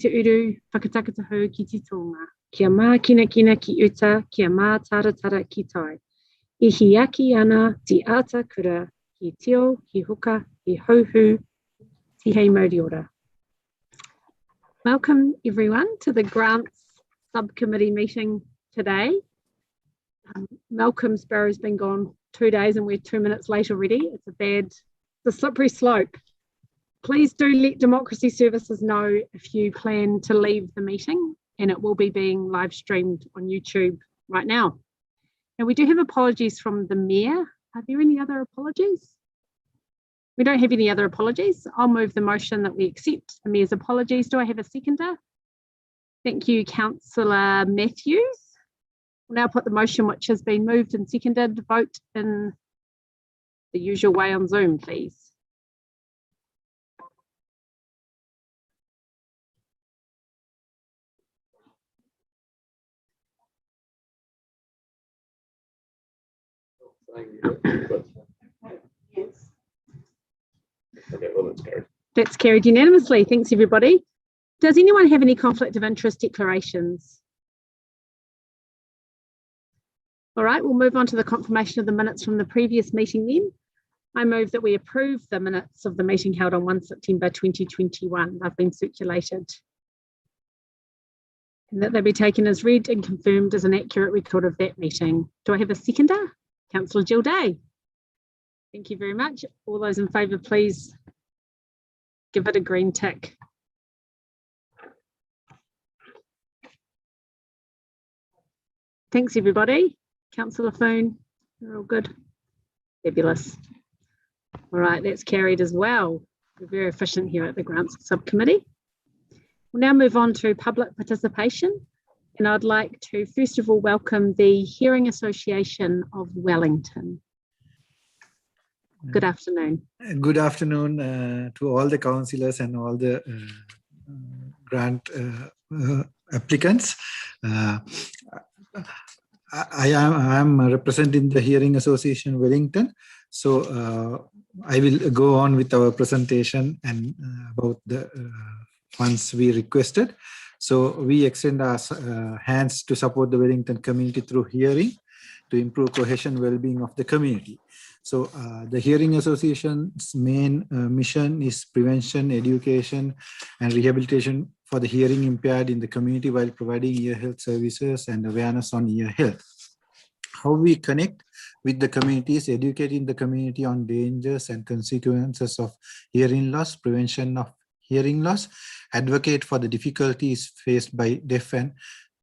te uru whakatakatahu ki te tonga. Kia mā kina kina ki uta, kia mā taratara ki tai. I hiaki ana ti ata kura, ki tio, ki huka, ki hauhu, ti hei mauri ora. Welcome everyone to the Grants Subcommittee meeting today. Malcolm Sparrow's been gone 2 days and we're 2 minutes late already. It's a slippery slope. Please do let Democracy Services know if you plan to leave the meeting, and it will be being live streamed on YouTube right now. And we do have apologies from the Mayor. Are there any other apologies? We don't have any other apologies. I'll move the motion that we accept the Mayor's apologies. Do I have a seconder? Thank you, Councillor Matthews. We'll now put the motion which has been moved and seconded. Vote in the usual way on Zoom, please. Yes. Okay, well, that's carried. That's carried unanimously. Thanks, everybody. Does anyone have any conflict of interest declarations? All right, we'll move on to the confirmation of the minutes from the previous meeting then. I move that we approve the minutes of the meeting held on 1 September 2021. They've been circulated. And that they be taken as read and confirmed as an accurate record of that meeting. Do I have a seconder? Councillor Jill Day. Thank you very much. All those in favour, please give it a green tick. Thanks, everybody. Councillor Foon, you're all good. Fabulous. All right, that's carried as well. We're very efficient here at the Grants Subcommittee. We'll now move on to public participation. And I'd like to first of all welcome the Hearing Association of Wellington. Good afternoon. Good afternoon to all the councillors and all the grant applicants. I am representing the Hearing Association Wellington. So I will go on with our presentation and about the funds we requested. So we extend our hands to support the Wellington community through hearing to improve cohesion and well-being of the community. So the Hearing Association's main mission is prevention, education and rehabilitation for the hearing impaired in the community while providing ear health services and awareness on ear health. How we connect with the community is educating the community on dangers and consequences of hearing loss, prevention of hearing loss, advocate for the difficulties faced by deaf and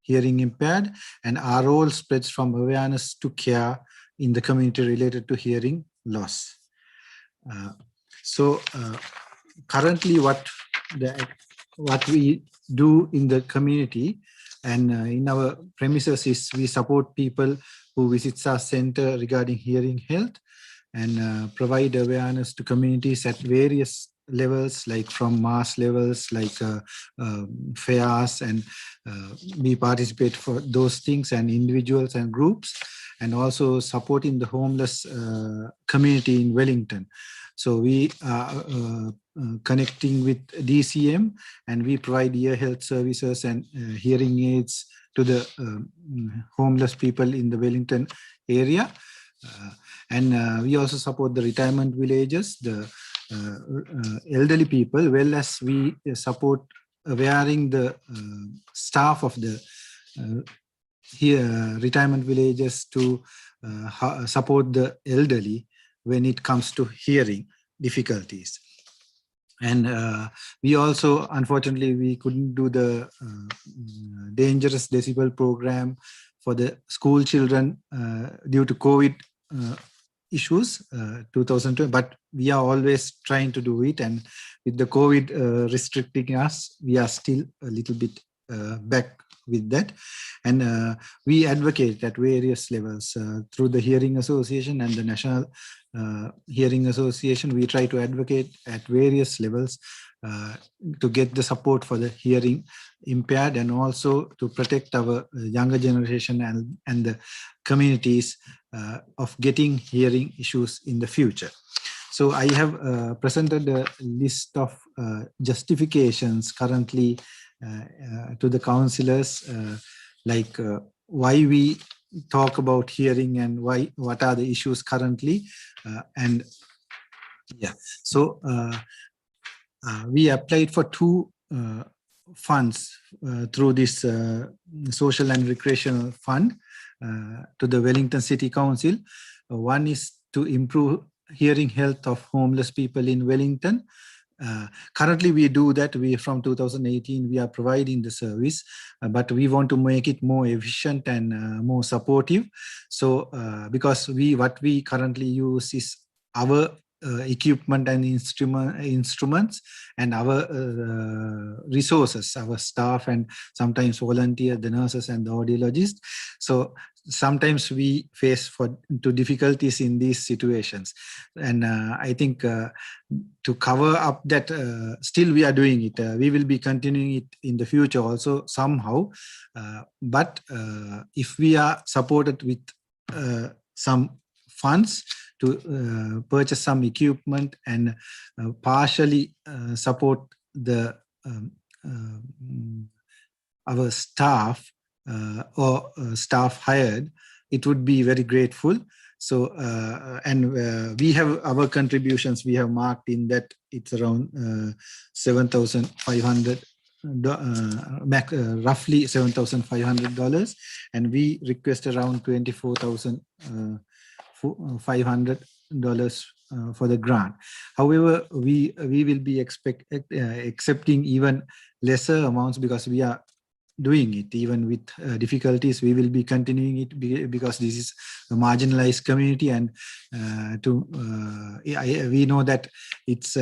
hearing impaired, and our role spreads from awareness to care in the community related to hearing loss. Currently what we do in the community and in our premises is we support people who visits our center regarding hearing health and provide awareness to communities at various levels, like from mass levels, like fairs, and we participate for those things, and individuals and groups, and also supporting the homeless community in Wellington. So we are connecting with DCM, and we provide ear health services and hearing aids to the homeless people in the Wellington area. And we also support the retirement villages, the elderly people, well as we support wearing the staff of the retirement villages to support the elderly when it comes to hearing difficulties. And we also, unfortunately, we couldn't do the dangerous decibel program for the school children due to COVID issues 2020, but we are always trying to do it, and with the COVID restricting us, we are still a little bit back with that. And we advocate at various levels through the Hearing Association and the National Hearing Association. We try to advocate at various levels to get the support for the hearing impaired, and also to protect our younger generation and the communities of getting hearing issues in the future. So I have presented a list of justifications currently to the councillors, like why we talk about hearing and what are the issues currently, and yeah. So we applied for two funds through this social and recreational fund to the Wellington City Council. One is to improve hearing health of homeless people in Wellington. Currently we do that. From 2018 we are providing the service, but we want to make it more efficient and more supportive. So because what we currently use is our equipment and instruments and our resources, our staff, and sometimes volunteer, the nurses and the audiologists. So sometimes we face to difficulties in these situations, and I think to cover up that, still we are doing it. We will be continuing it in the future also somehow, but if we are supported with some funds to purchase some equipment and partially support the our staff or staff hired, it would be very grateful. So and we have our contributions, we have marked in that it's around $7,500, roughly $7,500, and we request around $24,500 for the grant. However, we will be accepting even lesser amounts because we are doing it even with difficulties. We will be continuing it because this is a marginalized community, and we know that it's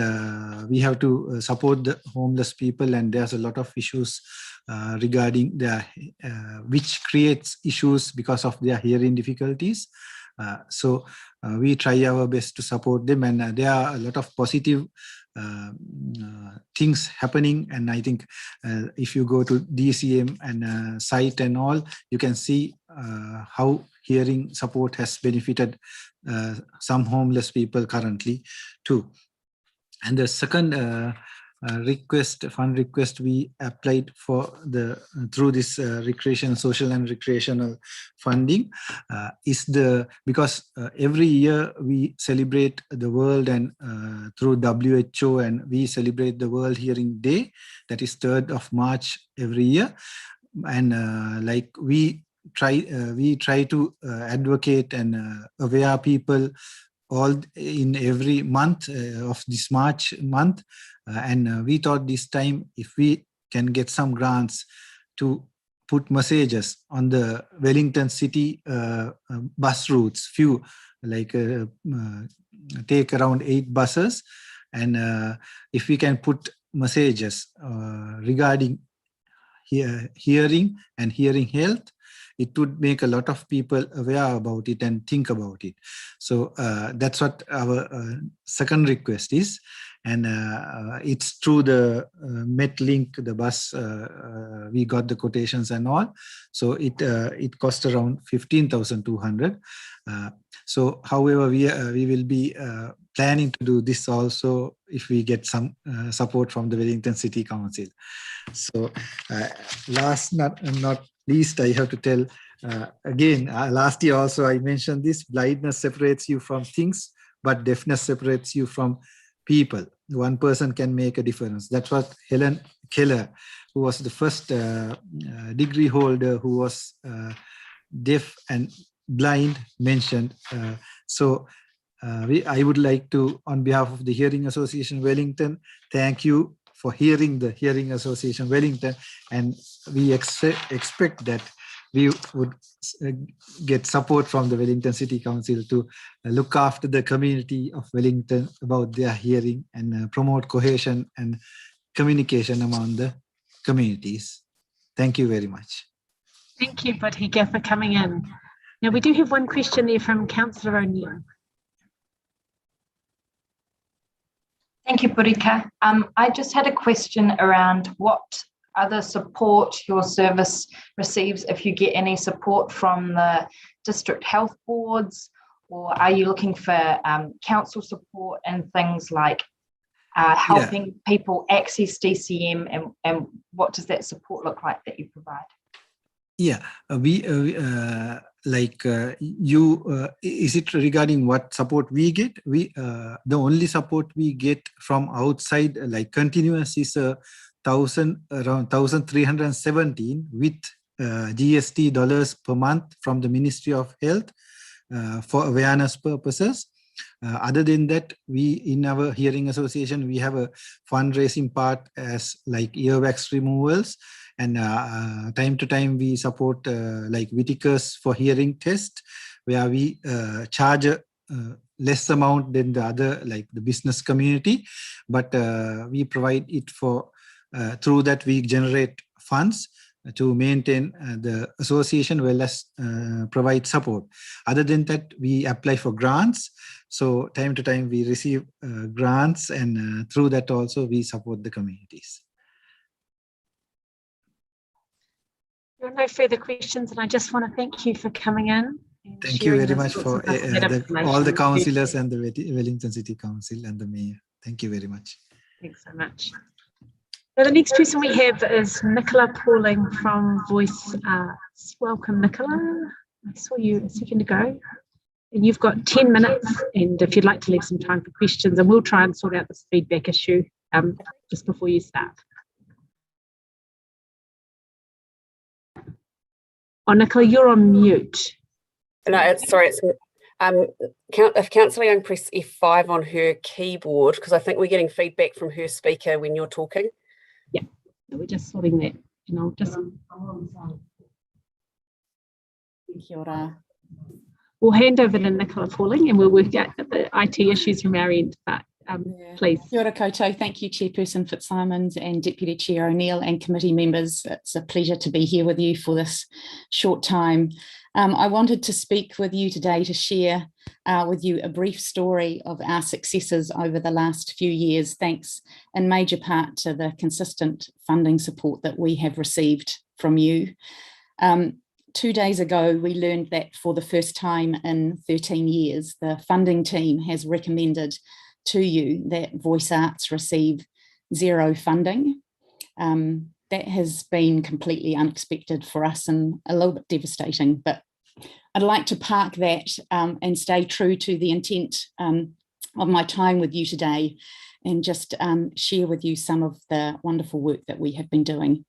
we have to support the homeless people, and there's a lot of issues regarding their which creates issues because of their hearing difficulties. So we try our best to support them, and there are a lot of positive things happening. And I think if you go to DCM and site and all, you can see how hearing support has benefited some homeless people currently too. And the second fund request we applied for through this social and recreational funding is because every year we celebrate the world, and through WHO, and we celebrate the World Hearing Day, that is 3rd of March every year. And like we try to advocate and aware people all in every month of this March month. And we thought this time if we can get some grants to put messages on the Wellington City bus routes, few like take around 8 buses, and if we can put messages regarding hearing and hearing health, it would make a lot of people aware about it and think about it. So that's what our second request is. And it's through the Metlink, the bus, we got the quotations and all. So it cost around 15,200. So however, we will be planning to do this also if we get some support from the Wellington City Council. So last not least, I have to tell again, last year also I mentioned this: blindness separates you from things, but deafness separates you from people. One person can make a difference. That's what Helen Keller, who was the first degree holder who was deaf and blind, mentioned. So I would like to, on behalf of the Hearing Association Wellington, thank you for hearing the Hearing Association Wellington, and we expect that we would get support from the Wellington City Council to look after the community of Wellington about their hearing and promote cohesion and communication among the communities. Thank you very much. Thank you, Bodhika, for coming in. Now, we do have one question there from Councillor O'Neill. Thank you, Bodhika. I just had a question around what other support your service receives, if you get any support from the district health boards, or are you looking for council support and things like helping people access DCM, and what does that support look like that you provide? Yeah, is it regarding what support we get? The only support we get from outside, like continuous, is around 1,317 with GST dollars per month from the Ministry of Health for awareness purposes. Other than that, we in our hearing association, we have a fundraising part as like earwax removals, and time to time we support like Whitakers for hearing test, where we charge a less amount than the other, like the business community, but we provide it for through that we generate funds to maintain the association, well as provide support. Other than that, we apply for grants. So time to time we receive grants, and through that also we support the communities. There are no further questions, and I just want to thank you for coming in. Thank you very much for all the councillors and the Wellington City Council and the Mayor. Thank you very much. Thanks so much. So the next person we have is Nicola Pauling from Voice Arts. Welcome, Nicola. I saw you a second ago. And you've got 10 minutes, and if you'd like to leave some time for questions, and we'll try and sort out this feedback issue just before you start. Oh, Nicola, you're on mute. No, sorry, it's if Councillor Young press F5 on her keyboard, because I think we're getting feedback from her speaker when you're talking. Yeah, so we're just sorting that, and I'll just. Kia ora. We'll hand over to Nicola Pauling, and we'll work out the IT issues from our end, but please. Kia ora koutou. Thank you, Chairperson Fitzsimons and Deputy Chair O'Neill and committee members. It's a pleasure to be here with you for this short time. I wanted to speak with you today to share with you a brief story of our successes over the last few years, thanks in major part to the consistent funding support that we have received from you. 2 days ago, we learned that for the first time in 13 years, the funding team has recommended to you that Voice Arts receive zero funding. That has been completely unexpected for us and a little bit devastating, but I'd like to park that and stay true to the intent of my time with you today, and just share with you some of the wonderful work that we have been doing.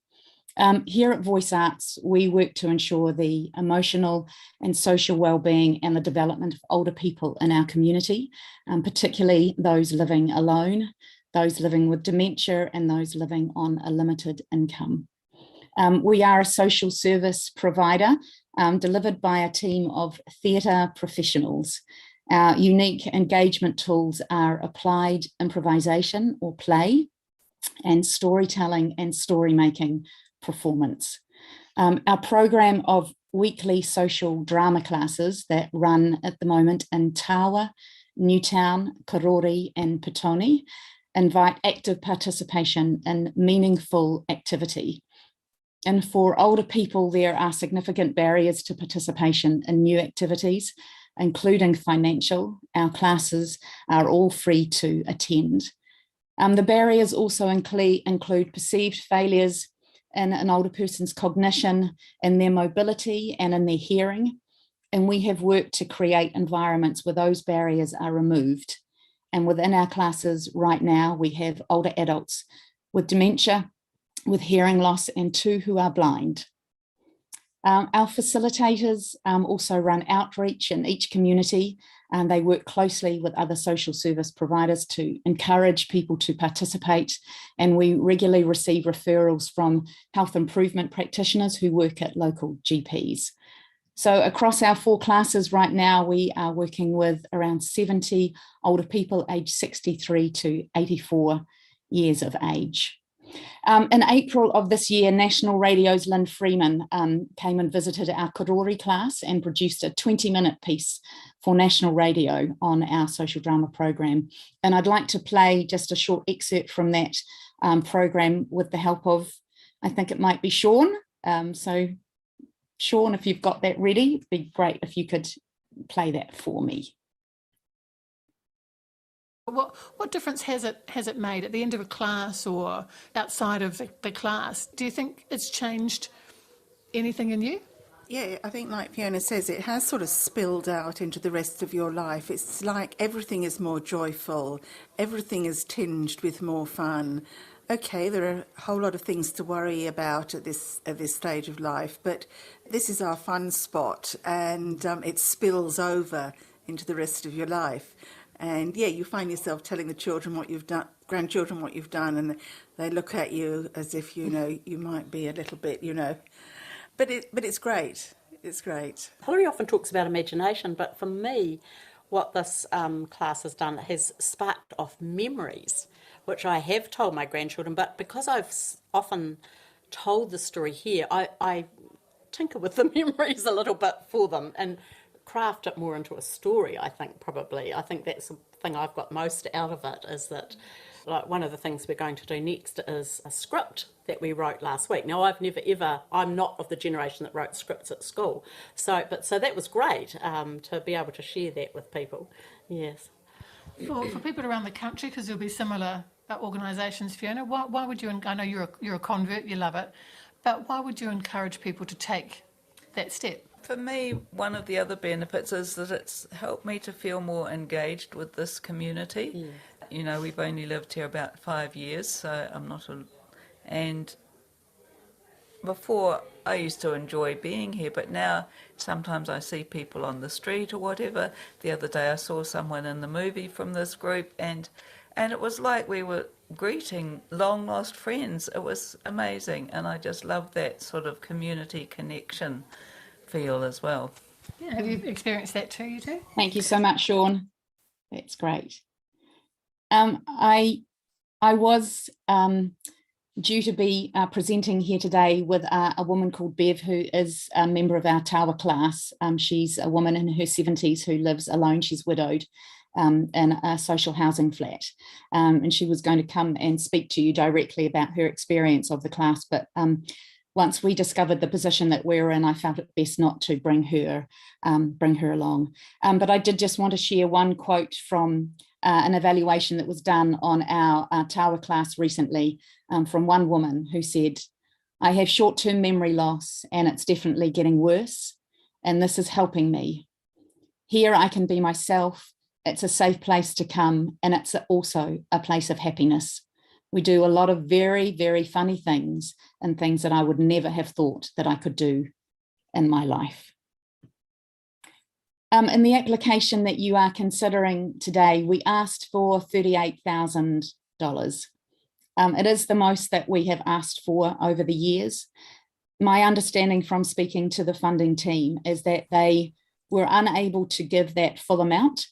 Here at Voice Arts, we work to ensure the emotional and social well-being and the development of older people in our community, particularly those living alone, those living with dementia, and those living on a limited income. We are a social service provider delivered by a team of theatre professionals. Our unique engagement tools are applied improvisation or play, and storytelling and story making performance. Our program of weekly social drama classes that run at the moment in Tawa, Newtown, Karori and Petone invite active participation in meaningful activity. And for older people, there are significant barriers to participation in new activities, including financial. Our classes are all free to attend. The barriers also include perceived failures in an older person's cognition, in their mobility and in their hearing. And we have worked to create environments where those barriers are removed. And within our classes right now, we have older adults with dementia, with hearing loss, and 2 who are blind. Our facilitators also run outreach in each community, and they work closely with other social service providers to encourage people to participate. And we regularly receive referrals from health improvement practitioners who work at local GPs. So across our 4 classes right now, we are working with around 70 older people aged 63 to 84 years of age. In April of this year, National Radio's Lynn Freeman came and visited our Karori class and produced a 20-minute piece for National Radio on our social drama program. And I'd like to play just a short excerpt from that program with the help of, I think it might be Sean. So Sean, if you've got that ready, it'd be great if you could play that for me. What difference has it made at the end of a class or outside of the class? Do you think it's changed anything in you? Yeah, I think like Fiona says, it has sort of spilled out into the rest of your life. It's like everything is more joyful, everything is tinged with more fun. Okay, there are a whole lot of things to worry about at this stage of life, but this is our fun spot, and it spills over into the rest of your life. And yeah, you find yourself telling the children what you've done, grandchildren what you've done, and they look at you as if, you know, you might be a little bit, you know. But it's great. It's great. Hilary often talks about imagination, but for me, what this class has done has sparked off memories, which I have told my grandchildren. But because I've often told the story here, I tinker with the memories a little bit for them and craft it more into a story, I think, probably. I think that's the thing I've got most out of it, is that like one of the things we're going to do next is a script that we wrote last week. Now, I'm not of the generation that wrote scripts at school. So that was great to be able to share that with people. Yes. For people around the country, because there'll be similar organisations, Fiona, why would you, I know you're a convert, you love it, but why would you encourage people to take that step? For me, one of the other benefits is that it's helped me to feel more engaged with this community. Yeah. You know, we've only lived here about 5 years, so I'm not and before I used to enjoy being here, but now sometimes I see people on the street or whatever. The other day I saw someone in the movie from this group, and it was like we were greeting long lost friends. It was amazing, and I just love that sort of community connection feel as well. Yeah, have you experienced that too, you two? Thank you so much, Sean. That's great. I was due to be presenting here today with a woman called Bev, who is a member of our Tower class. She's a woman in her 70s who lives alone. She's widowed in a social housing flat. And she was going to come and speak to you directly about her experience of the class. But once we discovered the position that we're in, I felt it best not to bring her along. But I did just want to share one quote from an evaluation that was done on our Tower class recently from one woman who said, "I have short-term memory loss and it's definitely getting worse, and this is helping me. Here I can be myself. It's a safe place to come, and it's also a place of happiness. We do a lot of very, very funny things and things that I would never have thought that I could do in my life." In the application that you are considering today, we asked for $38,000. It is the most that we have asked for over the years. My understanding from speaking to the funding team is that they were unable to give that full amount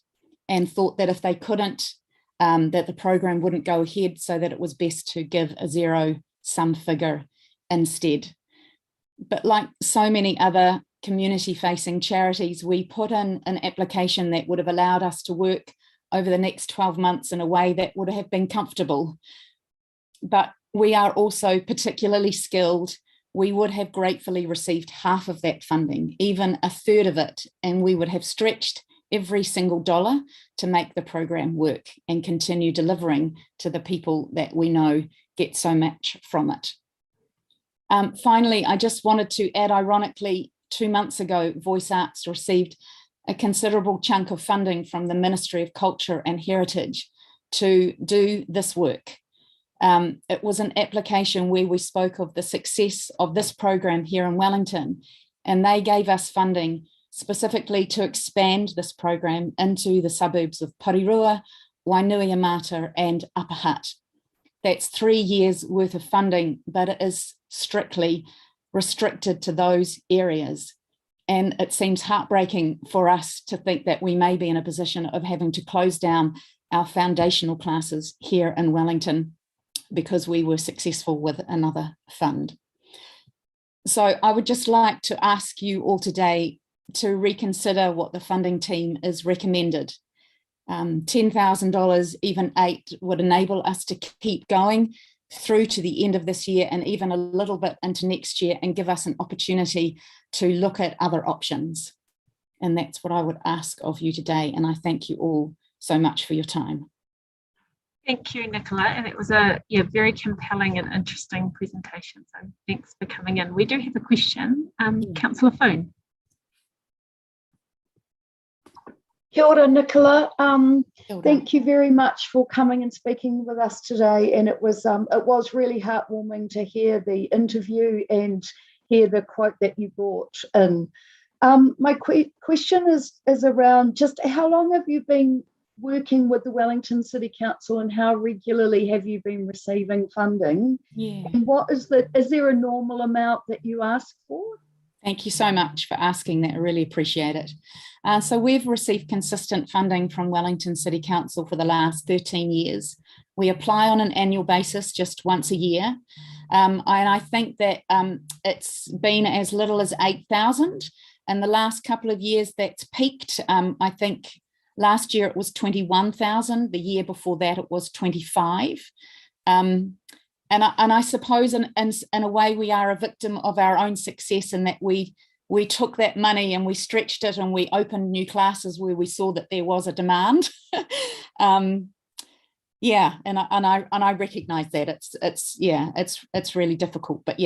and thought that if they couldn't, that the program wouldn't go ahead, so that it was best to give a zero-sum figure instead. But like so many other community-facing charities, we put in an application that would have allowed us to work over the next 12 months in a way that would have been comfortable. But we are also particularly skilled. We would have gratefully received half of that funding, even a third of it, and we would have stretched every single dollar to make the program work and continue delivering to the people that we know get so much from it. Finally, I just wanted to add, ironically, 2 months ago, Voice Arts received a considerable chunk of funding from the Ministry of Culture and Heritage to do this work. It was an application where we spoke of the success of this program here in Wellington, and they gave us funding specifically to expand this program into the suburbs of Porirua, Wainuiomata and Upper Hutt. That's 3 years worth of funding, but it is strictly restricted to those areas. And it seems heartbreaking for us to think that we may be in a position of having to close down our foundational classes here in Wellington because we were successful with another fund. So I would just like to ask you all today to reconsider what the funding team is recommended. $10,000, even $8,000, would enable us to keep going through to the end of this year and even a little bit into next year, and give us an opportunity to look at other options. And that's what I would ask of you today. And I thank you all so much for your time. Thank you, Nicola. And it was a very compelling and interesting presentation. So thanks for coming in. We do have a question. Councillor Foon. Kia ora, Nicola. Thank you very much for coming and speaking with us today. And it was really heartwarming to hear the interview and hear the quote that you brought in. My question is around just how long have you been working with the Wellington City Council, and how regularly have you been receiving funding? Yeah. And is there a normal amount that you ask for? Thank you so much for asking that. I really appreciate it. So we've received consistent funding from Wellington City Council for the last 13 years. We apply on an annual basis just once a year. And I think that it's been as little as 8,000. In the last couple of years, that's peaked. I think last year it was 21,000. The year before that, it was 25. And I suppose in a way we are a victim of our own success, in that we took that money and we stretched it and we opened new classes where we saw that there was a demand. Yeah, and I recognise that it's really difficult, but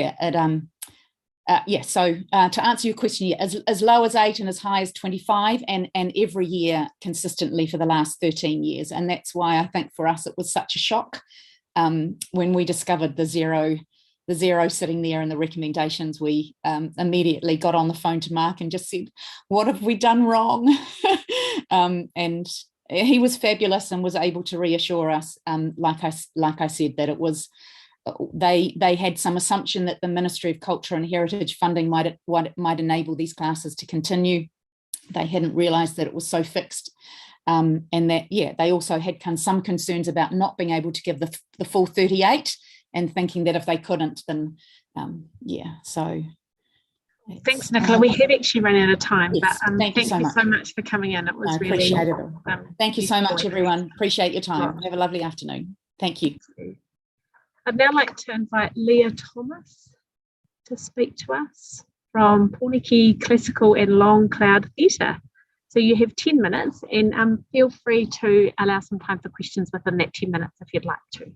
so to answer your question, as low as 8 and as high as 25, and every year consistently for the last 13 years, and that's why I think for us it was such a shock when we discovered the zero sitting there in the recommendations. We immediately got on the phone to Mark and just said, what have we done wrong? And he was fabulous and was able to reassure us, like I said, that it was, they had some assumption that the Ministry of Culture and Heritage funding might enable these classes to continue. They hadn't realised that it was so fixed. And that, they also had some concerns about not being able to give the full 38, and thinking that if they couldn't, then, so. Thanks, Nicola. We have actually run out of time, yes, but thank you so much for coming in. It was really appreciate it. Thank you so much, everyone. Appreciate your time. Have a lovely afternoon. Thank you. I'd now like to invite Leah Thomas to speak to us from Pornicky Classical and Long Cloud Theatre. So you have 10 minutes, and feel free to allow some time for questions within that 10 minutes if you'd like to.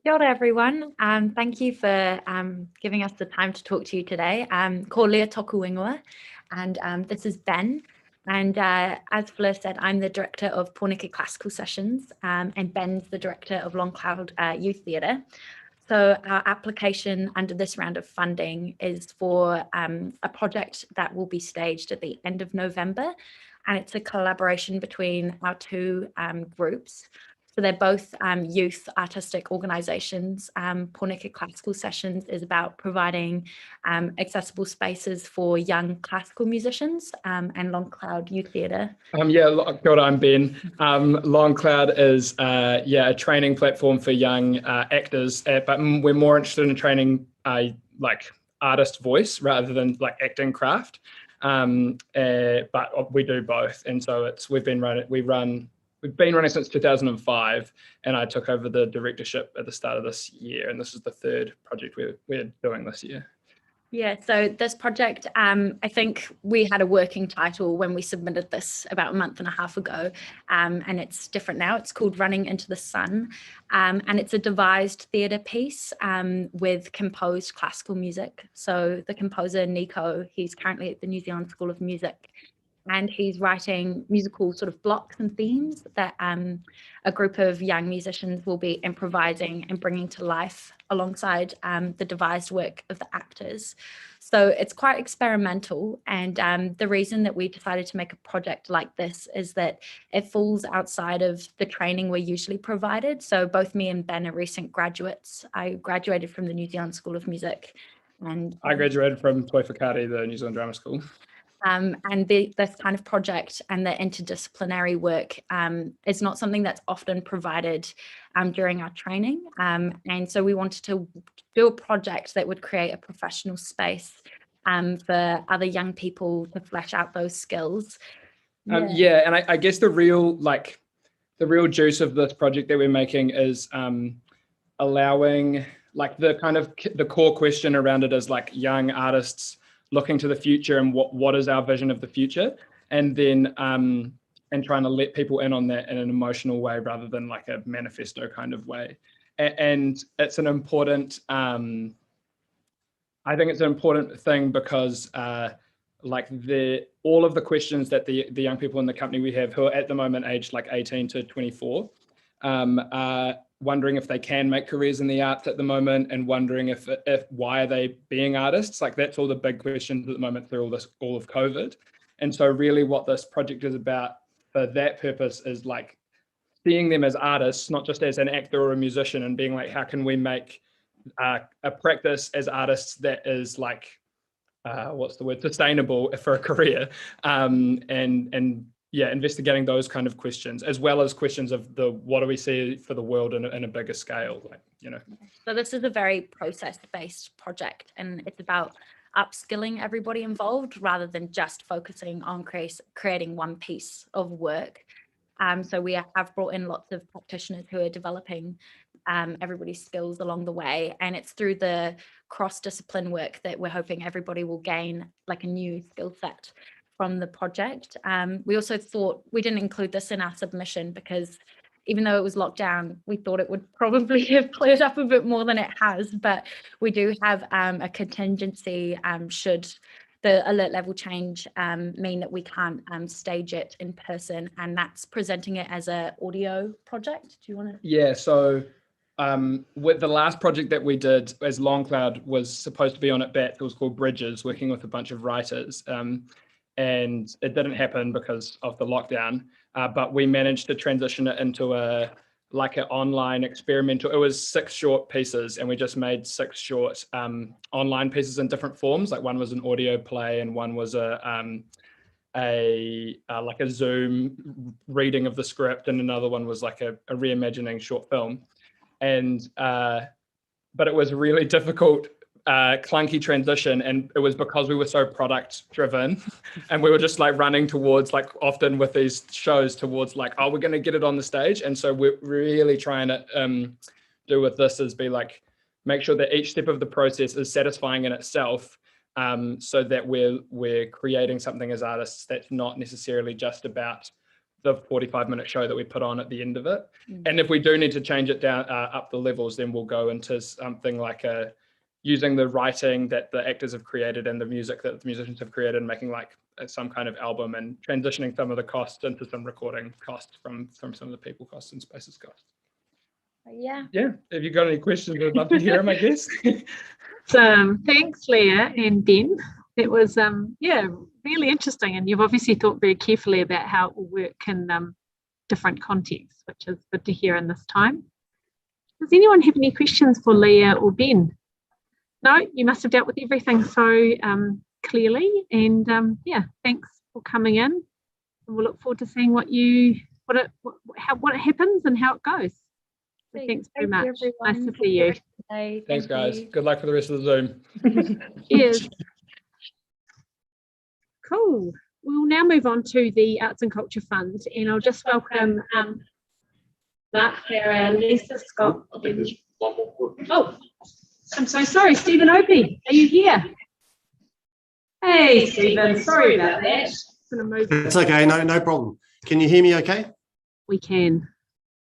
Kia ora, everyone. Thank you for giving us the time to talk to you today. Ko Lea toku ingoa, and this is Ben. And as Fleur said, I'm the director of Pornicky Classical Sessions, and Ben's the director of Long Cloud Youth Theatre. So our application under this round of funding is for a project that will be staged at the end of November, and it's a collaboration between our two groups. So they're both youth artistic organisations. Pornicky Classical Sessions is about providing accessible spaces for young classical musicians, and Long Cloud Youth Theatre. Kia ora, I'm Ben. Long Cloud is a training platform for young actors, but we're more interested in training like artist voice rather than like acting craft. But we do both, and so we've been running since 2005, and I took over the directorship at the start of this year, and this is the third project we're doing this year. Yeah, so this project, I think we had a working title when we submitted this about a month and a half ago, and it's different now. It's called Running into the Sun, and it's a devised theatre piece with composed classical music. So the composer, Nico, he's currently at the New Zealand School of Music, and he's writing musical sort of blocks and themes that a group of young musicians will be improvising and bringing to life alongside the devised work of the actors. So it's quite experimental, and the reason that we decided to make a project like this is that it falls outside of the training we're usually provided. So both me and Ben are recent graduates. I graduated from the New Zealand School of Music. And I graduated from Toi Whakaari, the New Zealand Drama School. And this kind of project and the interdisciplinary work is not something that's often provided during our training. And so we wanted to do a project that would create a professional space for other young people to flesh out those skills. And I guess the real juice of this project that we're making is allowing the core question around it is like young artists looking to the future and what is our vision of the future, and then and trying to let people in on that in an emotional way rather than like a manifesto kind of way. And it's an important, I think it's an important thing because like all of the questions that the young people in the company we have who are at the moment aged like 18 to 24 are wondering if they can make careers in the arts at the moment, and wondering if why are they being artists. Like that's all the big questions at the moment through all of COVID. And so really what this project is about for that purpose is like seeing them as artists, not just as an actor or a musician, and being like, how can we make a practice as artists that is like, what's the word, sustainable for a career, and yeah, investigating those kind of questions, as well as questions of what do we see for the world in a bigger scale, like, you know. So this is a very process-based project, and it's about upskilling everybody involved rather than just focusing on creating one piece of work. So we have brought in lots of practitioners who are developing everybody's skills along the way, and it's through the cross-discipline work that we're hoping everybody will gain like a new skill set from the project. We also thought we didn't include this in our submission because even though it was locked down, we thought it would probably have cleared up a bit more than it has, but we do have a contingency should the alert level change mean that we can't stage it in person, and that's presenting it as an audio project. Do you want to? Yeah, so with the last project that we did as Longcloud was supposed to be on at BAT, it was called Bridges, working with a bunch of writers. And it didn't happen because of the lockdown, but we managed to transition it into an online experimental. It was 6 short pieces, and we just made 6 short online pieces in different forms. Like one was an audio play, and one was like a Zoom reading of the script, and another one was like a reimagining short film. And but it was really difficult. Clunky transition, and it was because we were so product driven and we were just like running towards, like often with these shows, towards like, oh, we're going to get it on the stage. And so we're really trying to do with this is be like, make sure that each step of the process is satisfying in itself, so that we're creating something as artists that's not necessarily just about the 45-minute show that we put on at the end of it. And if we do need to change it down up the levels, then we'll go into something like using the writing that the actors have created and the music that the musicians have created, and making like some kind of album, and transitioning some of the costs into some recording costs from some of the people costs and spaces costs. Yeah. If you've got any questions, I'd love to hear them, I guess. Thanks, Leah and Ben. It was really interesting, and you've obviously thought very carefully about how it will work in different contexts, which is good to hear in this time. Does anyone have any questions for Leah or Ben? No, you must have dealt with everything so clearly, and thanks for coming in. And we'll look forward to seeing what happens and how it goes. So thanks very much. Nice to see you. Thanks, guys. Good luck for the rest of the Zoom. Cheers. Cool. We'll now move on to the Arts and Culture Fund, and I'll just welcome Mark, Sarah, Lisa, Scott. Oh, I'm so sorry, Stephen Opie, are you here? Hey, Stephen, sorry about that. It's okay, no problem. Can you hear me okay? We can.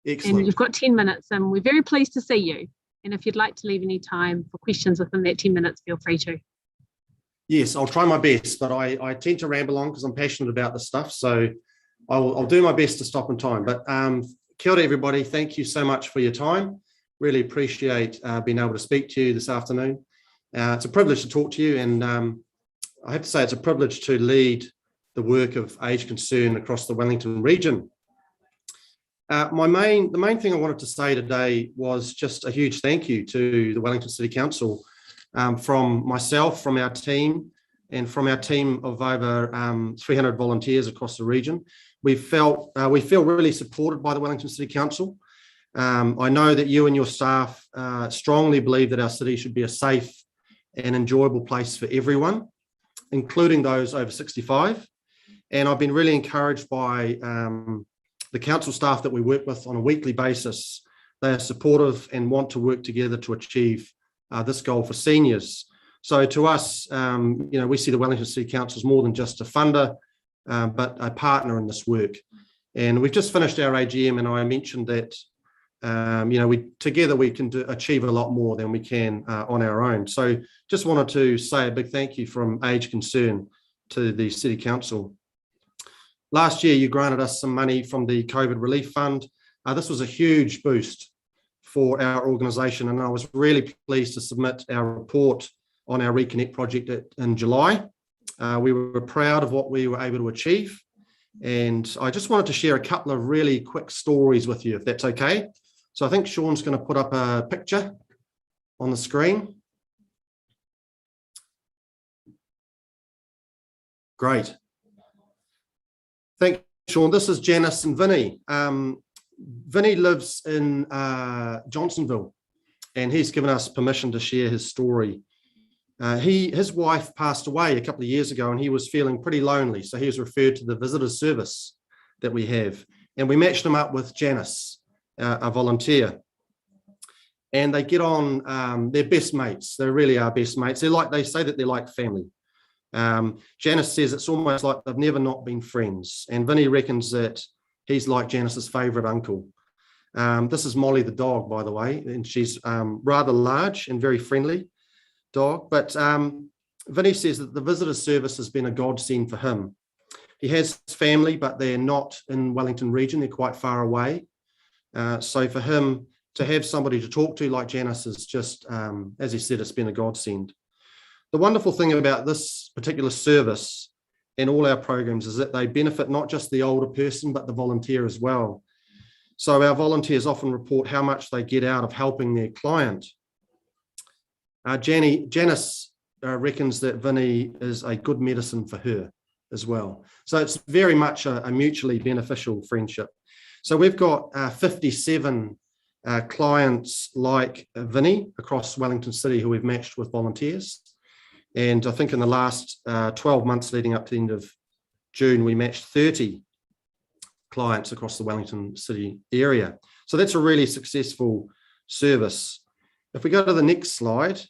Excellent. And you've got 10 minutes, and we're very pleased to see you. And if you'd like to leave any time for questions within that 10 minutes, feel free to. Yes, I'll try my best, but I tend to ramble on because I'm passionate about this stuff. So I'll do my best to stop in time. But kia ora, everybody. Thank you so much for your time. Really appreciate being able to speak to you this afternoon. It's a privilege to talk to you, and I have to say it's a privilege to lead the work of Age Concern across the Wellington region. The main thing I wanted to say today was just a huge thank you to the Wellington City Council, from myself, from our team, and from our team of over 300 volunteers across the region. We feel really supported by the Wellington City Council. I know that you and your staff strongly believe that our city should be a safe and enjoyable place for everyone, including those over 65. And I've been really encouraged by the council staff that we work with on a weekly basis. They are supportive and want to work together to achieve this goal for seniors. So to us, we see the Wellington City Council as more than just a funder, but a partner in this work. And we've just finished our AGM, and I mentioned that together we can achieve a lot more than we can on our own. So just wanted to say a big thank you from Age Concern to the City Council. Last year, you granted us some money from the COVID Relief Fund. This was a huge boost for our organisation, and I was really pleased to submit our report on our Reconnect project in July. We were proud of what we were able to achieve, and I just wanted to share a couple of really quick stories with you, if that's okay. So I think Sean's going to put up a picture on the screen. Great. Thank you, Sean. This is Janice and Vinny. Vinny lives in Johnsonville, and he's given us permission to share his story. His wife passed away a couple of years ago, and he was feeling pretty lonely, so he was referred to the visitor service that we have, and we matched him up with Janice, a volunteer, and they get on. They're best mates. They really are best mates. They say that they're like family. Janice says it's almost like they've never not been friends, and Vinny reckons that he's like Janice's favourite uncle. This is Molly the dog, by the way, and she's rather large and very friendly dog. But Vinny says that the visitor service has been a godsend for him. He has family, but they're not in Wellington region. They're quite far away. So for him to have somebody to talk to like Janice is just, as he said, it's been a godsend. The wonderful thing about this particular service and all our programs is that they benefit not just the older person, but the volunteer as well. So our volunteers often report how much they get out of helping their client. Janice reckons that Vinny is a good medicine for her as well. So it's very much a mutually beneficial friendship. So we've got 57 clients like Vinny across Wellington City who we've matched with volunteers. And I think in the last 12 months leading up to the end of June, we matched 30 clients across the Wellington City area. So that's a really successful service. If we go to the next slide,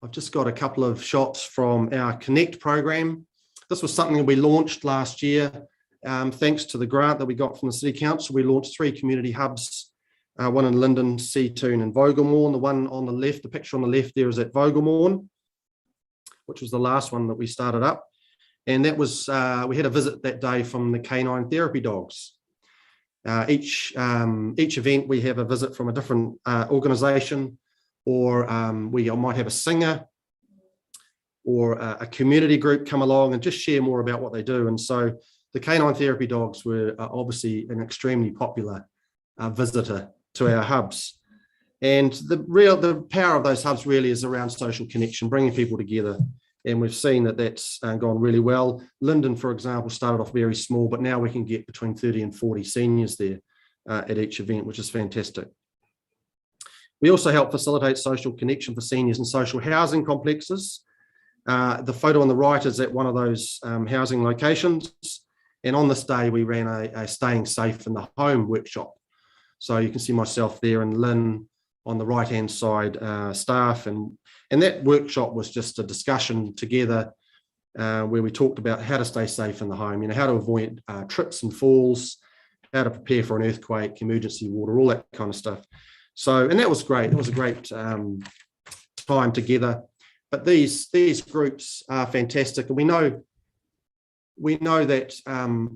I've just got a couple of shots from our Connect program. This was something that we launched last year. Thanks to the grant that we got from the City Council, we launched 3 community hubs, one in Linden, Seatoun and Vogelmorn. The one on the left, the picture on the left there is at Vogelmorn, which was the last one that we started up. And that was, we had a visit that day from the canine therapy dogs. Each event we have a visit from a different organisation, or we might have a singer or a community group come along and just share more about what they do. And so the canine therapy dogs were obviously an extremely popular visitor to our hubs. And the power of those hubs really is around social connection, bringing people together. And we've seen that that's gone really well. Linden, for example, started off very small, but now we can get between 30 and 40 seniors there at each event, which is fantastic. We also help facilitate social connection for seniors in social housing complexes. The photo on the right is at one of those housing locations. And on this day, we ran a Staying Safe in the Home workshop. So you can see myself there and Lynn on the right-hand side, staff. And that workshop was just a discussion together where we talked about how to stay safe in the home, how to avoid trips and falls, how to prepare for an earthquake, emergency water, all that kind of stuff. So, and that was great. It was a great time together. But these groups are fantastic. And we know that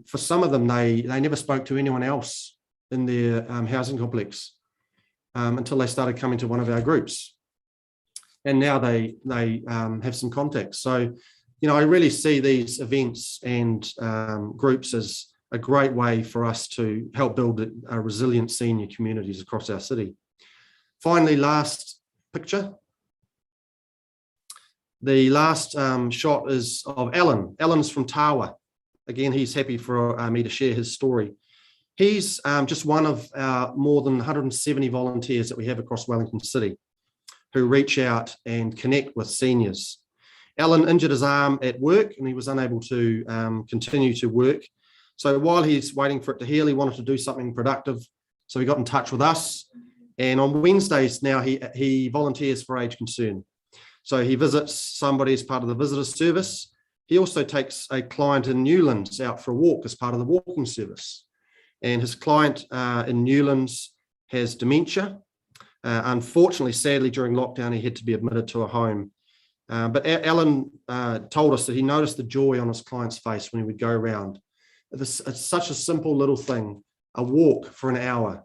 for some of them, they never spoke to anyone else in their housing complex until they started coming to one of our groups. And now they have some contacts. So, I really see these events and groups as a great way for us to help build resilient senior communities across our city. Finally, last picture. The last shot is of Alan. Alan's from Tawa. Again, he's happy for me to share his story. He's just one of our more than 170 volunteers that we have across Wellington City who reach out and connect with seniors. Alan injured his arm at work and he was unable to continue to work. So while he's waiting for it to heal, he wanted to do something productive. So he got in touch with us. And on Wednesdays now, he volunteers for Age Concern. So he visits somebody as part of the visitor service. he also takes a client in Newlands out for a walk as part of the walking service. And his client in Newlands has dementia. Unfortunately, sadly, during lockdown, he had to be admitted to a home. But Alan told us that he noticed the joy on his client's face when he would go around. It's such a simple little thing, a walk for an hour.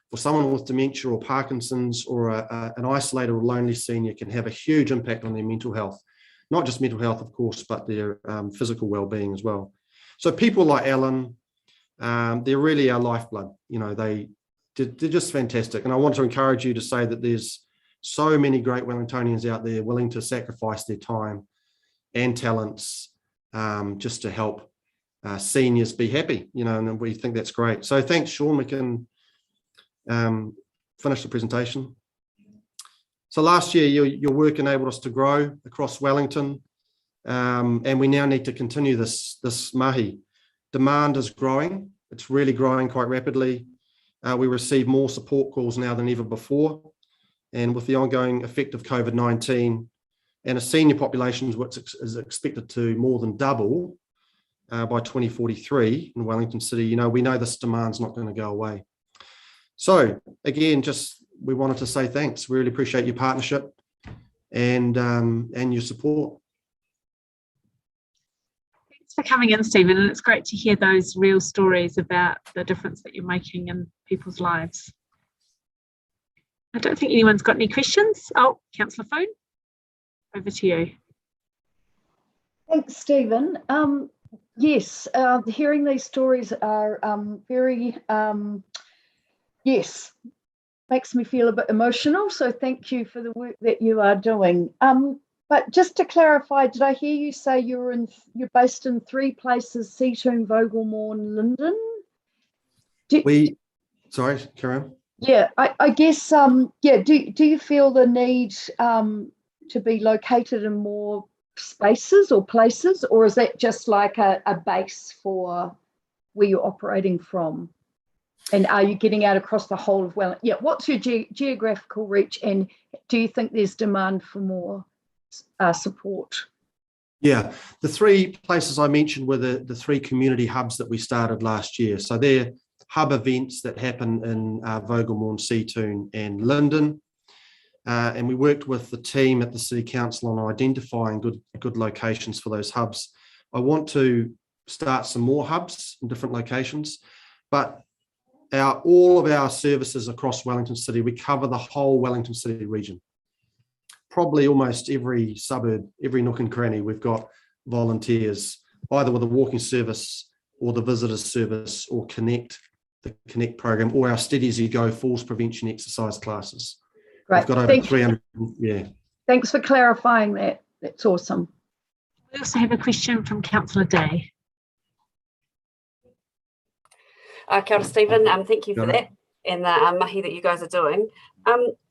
For someone with dementia or Parkinson's or an isolated or lonely senior can have a huge impact on their mental health. Not just mental health, of course, but their physical well-being as well. So people like Alan, they're really our lifeblood. You know, they're just fantastic. And I want to encourage you to say that there's so many great Wellingtonians out there willing to sacrifice their time and talents just to help seniors be happy, you know, and we think that's great. So thanks, Sean. We can finish the presentation. So last year, your work enabled us to grow across Wellington, and we now need to continue this mahi. Demand is growing. It's really growing quite rapidly. We receive more support calls now than ever before. And with the ongoing effect of COVID-19 and a senior population which is expected to more than double by 2043 in Wellington City, you know, we know this demand's not going to go away. So again, we wanted to say thanks. We really appreciate your partnership and your support. Thanks for coming in, Stephen, and it's great to hear those real stories about the difference that you're making in people's lives. I don't think anyone's got any questions. Oh, Councillor Foon, over to you. Thanks, Stephen. Yes, hearing these stories are very, yes, makes me feel a bit emotional. So thank you for the work that you are doing. But just to clarify, did I hear you say you're based in 3 places: Seatoun, Vogelmorn, Linden? Sorry, Karen. Yeah, I guess, yeah, do you feel the need to be located in more spaces or places, or is that just like a base for where you're operating from? And are you getting out across the whole of Wellington? Yeah, what's your geographical reach, and do you think there's demand for more support? Yeah, the 3 places I mentioned were the 3 community hubs that we started last year. So they're hub events that happen in Vogelmorn, Seatoun and Linden. And we worked with the team at the City Council on identifying good locations for those hubs. I want to start some more hubs in different locations, but all of our services across Wellington City, we cover the whole Wellington City region. Probably almost every suburb, every nook and cranny, we've got volunteers, either with a walking service or the visitors service or the Connect program, or our Steady As You Go falls prevention exercise classes. Great. We've got over 300, yeah. Thanks for clarifying that. That's awesome. We also have a question from Councillor Day. Kia ora, Stephen. Thank you for that and the mahi that you guys are doing.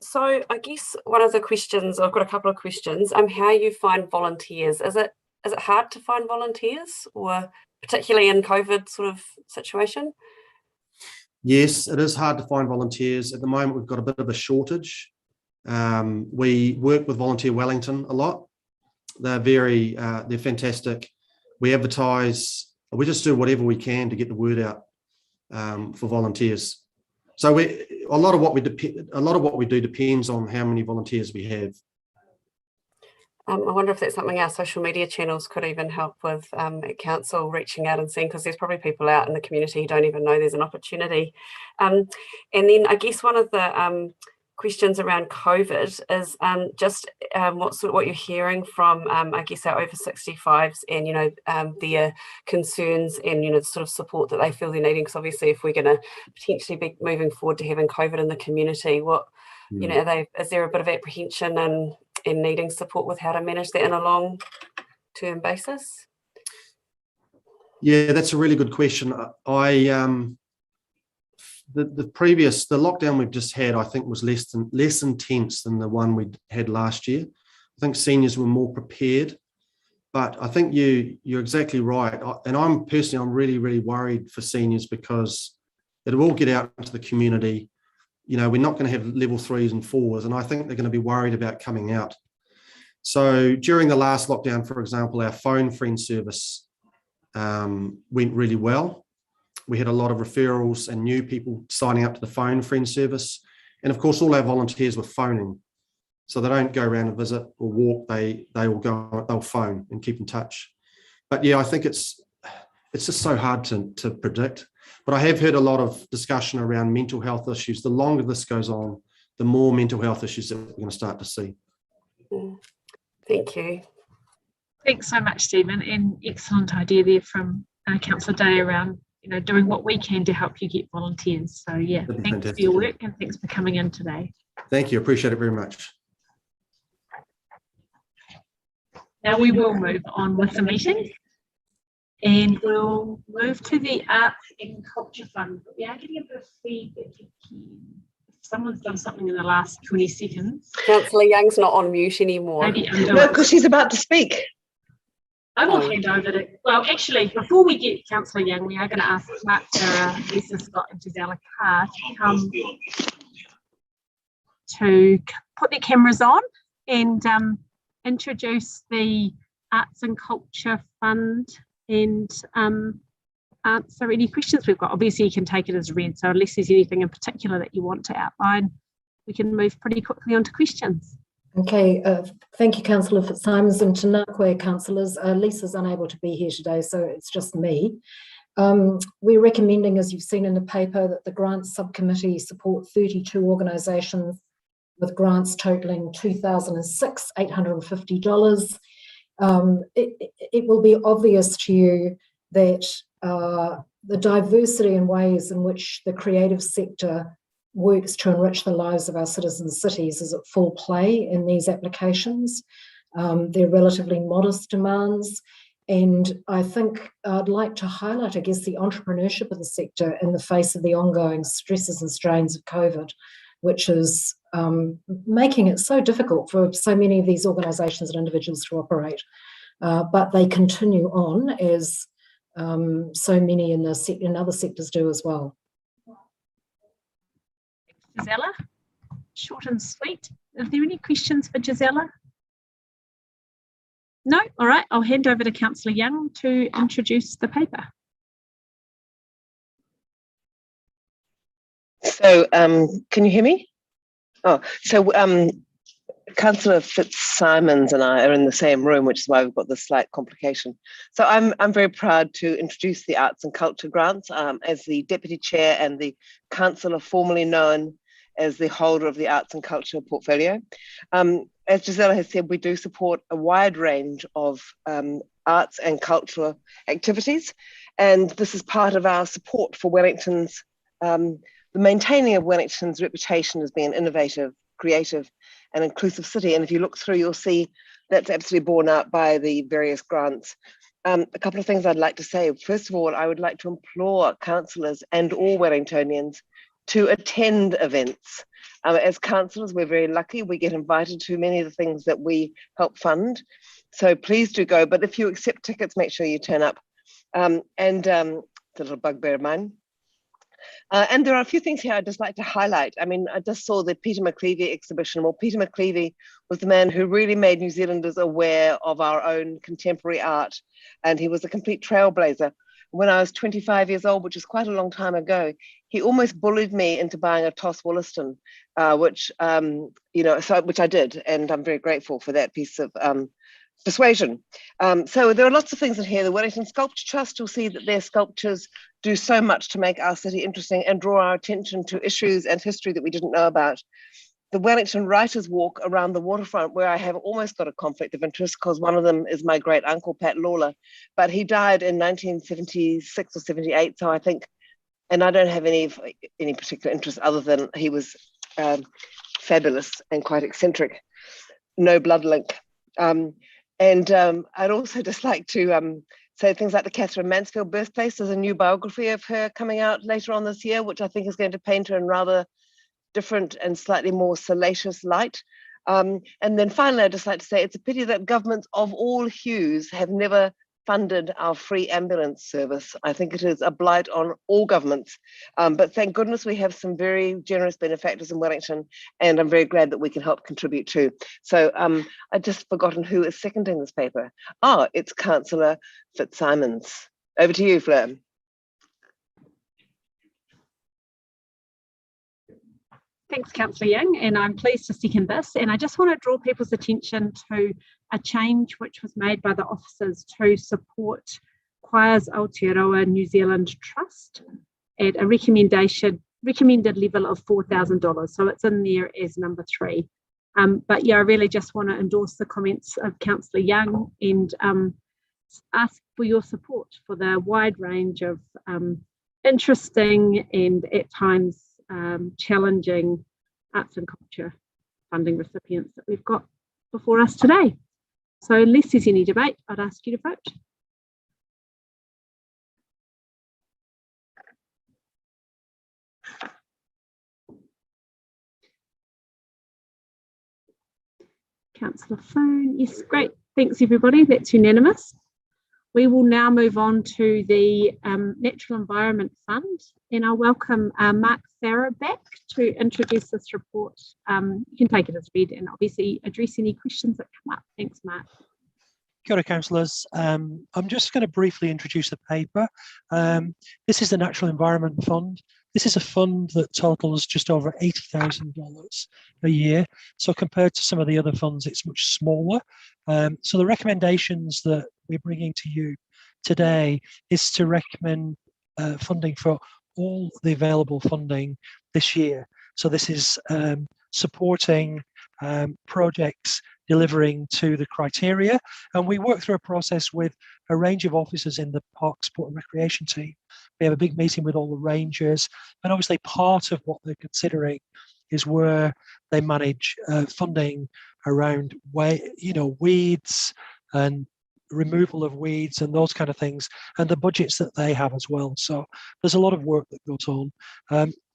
So I guess one of the questions, I've got a couple of questions, how you find volunteers. Is it hard to find volunteers, or particularly in COVID sort of situation? Yes, it is hard to find volunteers. At the moment, we've got a bit of a shortage. We work with Volunteer Wellington a lot. They're they're fantastic. We advertise, we just do whatever we can to get the word out for volunteers. So a lot of what we do depends on how many volunteers we have. I wonder if that's something our social media channels could even help with at council, reaching out and seeing, because there's probably people out in the community who don't even know there's an opportunity. And then I guess one of the questions around COVID is just what you're hearing from I guess our over 65s and, you know, their concerns and, you know, the sort of support that they feel they're needing, because obviously if we're going to potentially be moving forward to having COVID in the community, you know, is there a bit of apprehension and needing support with how to manage that in a long-term basis? Yeah, that's a really good question. The lockdown we've just had, I think, was less intense than the one we had last year. I think seniors were more prepared, but I think you're exactly right. And I'm really, really worried for seniors, because it will get out into the community. You know, we're not going to have level 3s and 4s, and I think they're going to be worried about coming out. So during the last lockdown, for example, our phone friend service went really well. We had a lot of referrals and new people signing up to the phone friend service. And of course, all our volunteers were phoning. So they don't go around and visit or walk, they'll phone and keep in touch. But yeah, I think it's just so hard to predict. But I have heard a lot of discussion around mental health issues. The longer this goes on, the more mental health issues that we're going to start to see. Thank you. Thanks so much, Stephen, and excellent idea there from Councillor Day around doing what we can to help you get volunteers. So yeah, thanks for your work and thanks for coming in today. Thank you, appreciate it very much. Now we will move on with the meeting and we'll move to the Arts and Culture Fund. But we are getting a bit of feedback. Someone's done something in the last 20 seconds. Councillor Young's not on mute anymore. No, because she's about to speak. I will hand over to, well, actually, before we get Councillor Young, we are going to ask Mark, Sarah, Lisa, Scott and Gisela Carr to come to put their cameras on and introduce the Arts and Culture Fund and answer any questions we've got. Obviously, you can take it as read, so unless there's anything in particular that you want to outline, we can move pretty quickly on to questions. Okay, thank you, Councillor Fitzsimons, and to Ngākwe councillors. Lisa's unable to be here today, so it's just me. We're recommending, as you've seen in the paper, that the Grants Subcommittee support 32 organisations with grants totalling $2,850. It will be obvious to you that the diversity and ways in which the creative sector works to enrich the lives of our citizens' cities is at full play in these applications. They're relatively modest demands, and I think I'd like to highlight, I guess, the entrepreneurship of the sector in the face of the ongoing stresses and strains of COVID, which is making it so difficult for so many of these organisations and individuals to operate. But they continue on as so many in other sectors do as well. Gisela, short and sweet. Are there any questions for Gisela? No? All right, I'll hand over to Councillor Young to introduce the paper. So, can you hear me? Oh, so Councillor Fitzsimons and I are in the same room, which is why we've got this slight complication. So I'm very proud to introduce the Arts and Culture Grants as the Deputy Chair and the Councillor formerly known as the holder of the Arts and Culture portfolio. As Gisela has said, we do support a wide range of arts and cultural activities, and this is part of our support for Wellington's, the maintaining of Wellington's reputation as being an innovative, creative and inclusive city. And if you look through, you'll see that's absolutely borne out by the various grants. A couple of things I'd like to say. First of all, I would like to implore councillors and all Wellingtonians to attend events. As councillors, we're very lucky. We get invited to many of the things that we help fund. So please do go. But if you accept tickets, make sure you turn up. It's a little bugbear of mine. And there are a few things here I'd just like to highlight. I mean, I just saw the Peter Mccreavy exhibition. Well, Peter Mccreavy was the man who really made New Zealanders aware of our own contemporary art. And he was a complete trailblazer. When I was 25 years old, which is quite a long time ago, he almost bullied me into buying a Toss Wollaston, which I did, and I'm very grateful for that piece of persuasion. So there are lots of things in here. The Wellington Sculpture Trust, you'll see that their sculptures do so much to make our city interesting and draw our attention to issues and history that we didn't know about. The Wellington Writers' Walk around the waterfront, where I have almost got a conflict of interest because one of them is my great uncle, Pat Lawler, but he died in 1976 or 78. So I think, and I don't have any particular interest other than he was fabulous and quite eccentric, no blood link. I'd also just like to say things like the Catherine Mansfield birthplace. There's a new biography of her coming out later on this year, which I think is going to paint her in rather different and slightly more salacious light. And then finally, I'd just like to say it's a pity that governments of all hues have never funded our free ambulance service. I think it is a blight on all governments, but thank goodness we have some very generous benefactors in Wellington, and I'm very glad that we can help contribute too. So I've just forgotten who is seconding this paper. Oh, it's Councillor Fitzsimons. Over to you, Fleur. Thanks, Councillor Young, and I'm pleased to second this. And I just want to draw people's attention to a change which was made by the officers to support Choirs Aotearoa New Zealand Trust at a recommended level of $4,000. So it's in there as number 3. But yeah, I really just want to endorse the comments of Councillor Young and ask for your support for the wide range of interesting and at times challenging arts and culture funding recipients that we've got before us today. So unless there's any debate, I'd ask you to vote. Councillor Phone, yes, great. Thanks everybody, that's unanimous. We will now move on to the Natural Environment Fund, and I'll welcome Mark Farrer back to introduce this report. You can take it as read and obviously address any questions that come up. Thanks, Mark. Kia ora, councillors. I'm just going to briefly introduce the paper. This is the Natural Environment Fund. This is a fund that totals just over $80,000 a year. So compared to some of the other funds, it's much smaller. So the recommendations that we're bringing to you today is to recommend funding for all the available funding this year. So this is supporting projects delivering to the criteria, and we work through a process with a range of officers in the Park Sport and Recreation team. We have a big meeting with all the rangers, and obviously part of what they're considering is where they manage funding around weeds and removal of weeds and those kind of things, and the budgets that they have as well. So there's a lot of work that goes on.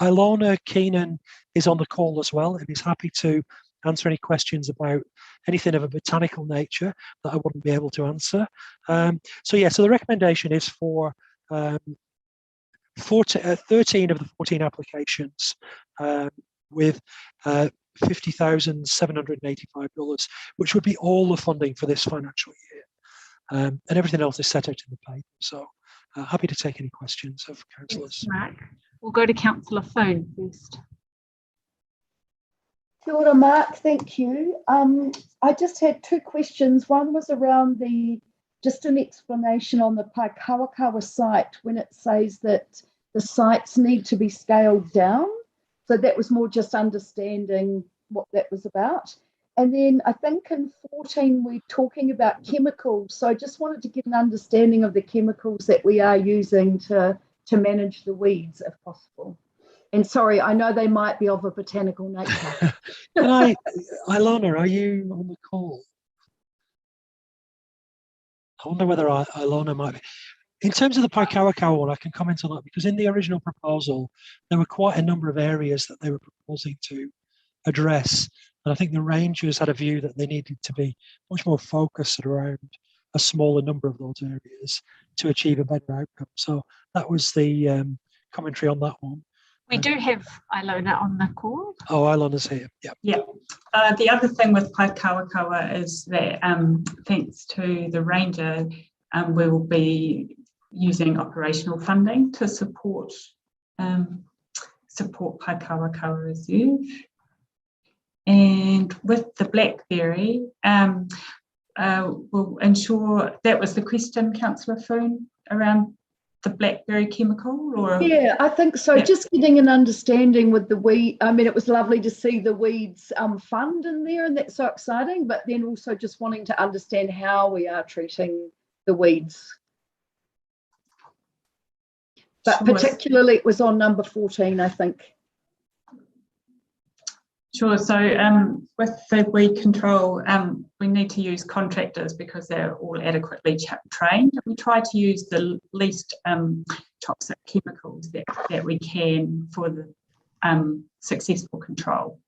Ilona Keenan is on the call as well, and is happy to answer any questions about anything of a botanical nature that I wouldn't be able to answer. So the recommendation is for 13 of the 14 applications with $50,785, which would be all the funding for this financial year. And everything else is set out in the paper. So happy to take any questions of councillors. Mark. We'll go to Councillor Phone first. Kia ora, Mark, thank you. I just had 2 questions. One was around just an explanation on the Paikawakawa site when it says that the sites need to be scaled down. So that was more just understanding what that was about. And then I think in 14, we're talking about chemicals. So I just wanted to get an understanding of the chemicals that we are using to manage the weeds if possible. And sorry, I know they might be of a botanical nature. Ilona, are you on the call? I wonder whether Ilona might be. In terms of the Paikawakawa one, I can comment on that because in the original proposal, there were quite a number of areas that they were proposing to address. And I think the rangers had a view that they needed to be much more focused around a smaller number of those areas to achieve a better outcome. So that was the commentary on that one. We do have Ilona on the call. Oh, Ilona's here. Yeah. Yeah. The other thing with Paikawakawa is that thanks to the ranger, we will be using operational funding to support Paikawakawa Reserve. And with the blackberry, we'll ensure, that was the question, Councillor Foon, around the blackberry chemical? Or yeah, I think so. Yeah. Just getting an understanding with the weed. I mean, it was lovely to see the weeds fund in there, and that's so exciting. But then also just wanting to understand how we are treating the weeds. But sure. Particularly, it was on number 14, I think. Sure. So with the weed control, we need to use contractors because they're all adequately trained. We try to use the least toxic chemicals that we can for the successful control.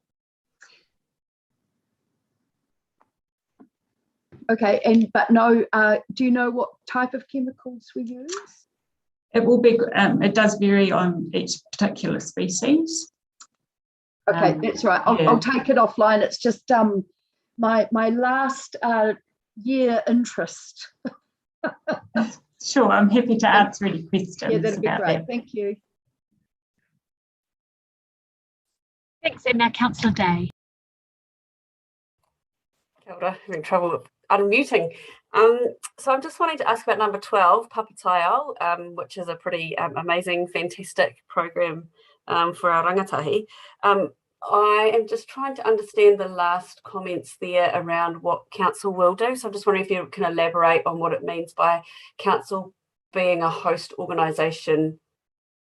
Okay, but no, do you know what type of chemicals we use? It will be, it does vary on each particular species. Okay, that's right. I'll take it offline. It's just my last year interest. Sure, I'm happy to answer any questions. Yeah, that'd be great. that. Thank you. Thanks, and now Councillor Day. Kia ora, having trouble with unmuting. So I'm just wanting to ask about number 12, Papataiao, which is a pretty amazing, fantastic program for our rangatahi. I am just trying to understand the last comments there around what council will do. So I'm just wondering if you can elaborate on what it means by council being a host organisation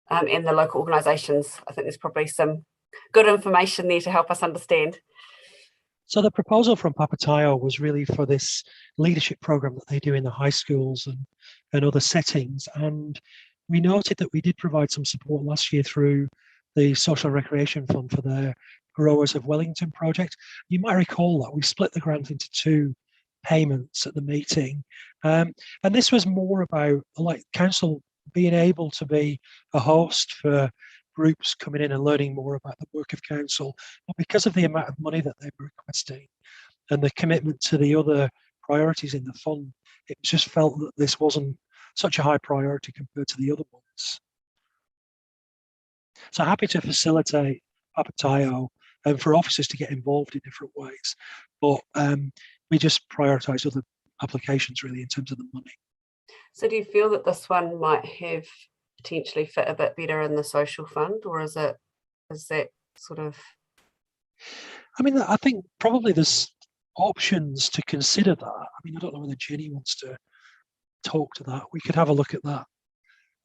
and the local organisations. I think there's probably some good information there to help us understand. So the proposal from Papataiao was really for this leadership program that they do in the high schools and other settings. And we noted that we did provide some support last year through the Social and Recreation Fund for their Growers of Wellington project. You might recall that we split the grant into 2 payments at the meeting. And this was more about like council being able to be a host for groups coming in and learning more about the work of council. But because of the amount of money that they were requesting and the commitment to the other priorities in the fund, it just felt that this wasn't such a high priority compared to the other ones. So happy to facilitate Papataiao and for officers to get involved in different ways. But we just prioritise other applications really in terms of the money. So do you feel that this one might have potentially fit a bit better in the social fund, or is that sort of? I mean, I think probably there's options to consider that. I mean, I don't know whether Jenny wants to talk to that. We could have a look at that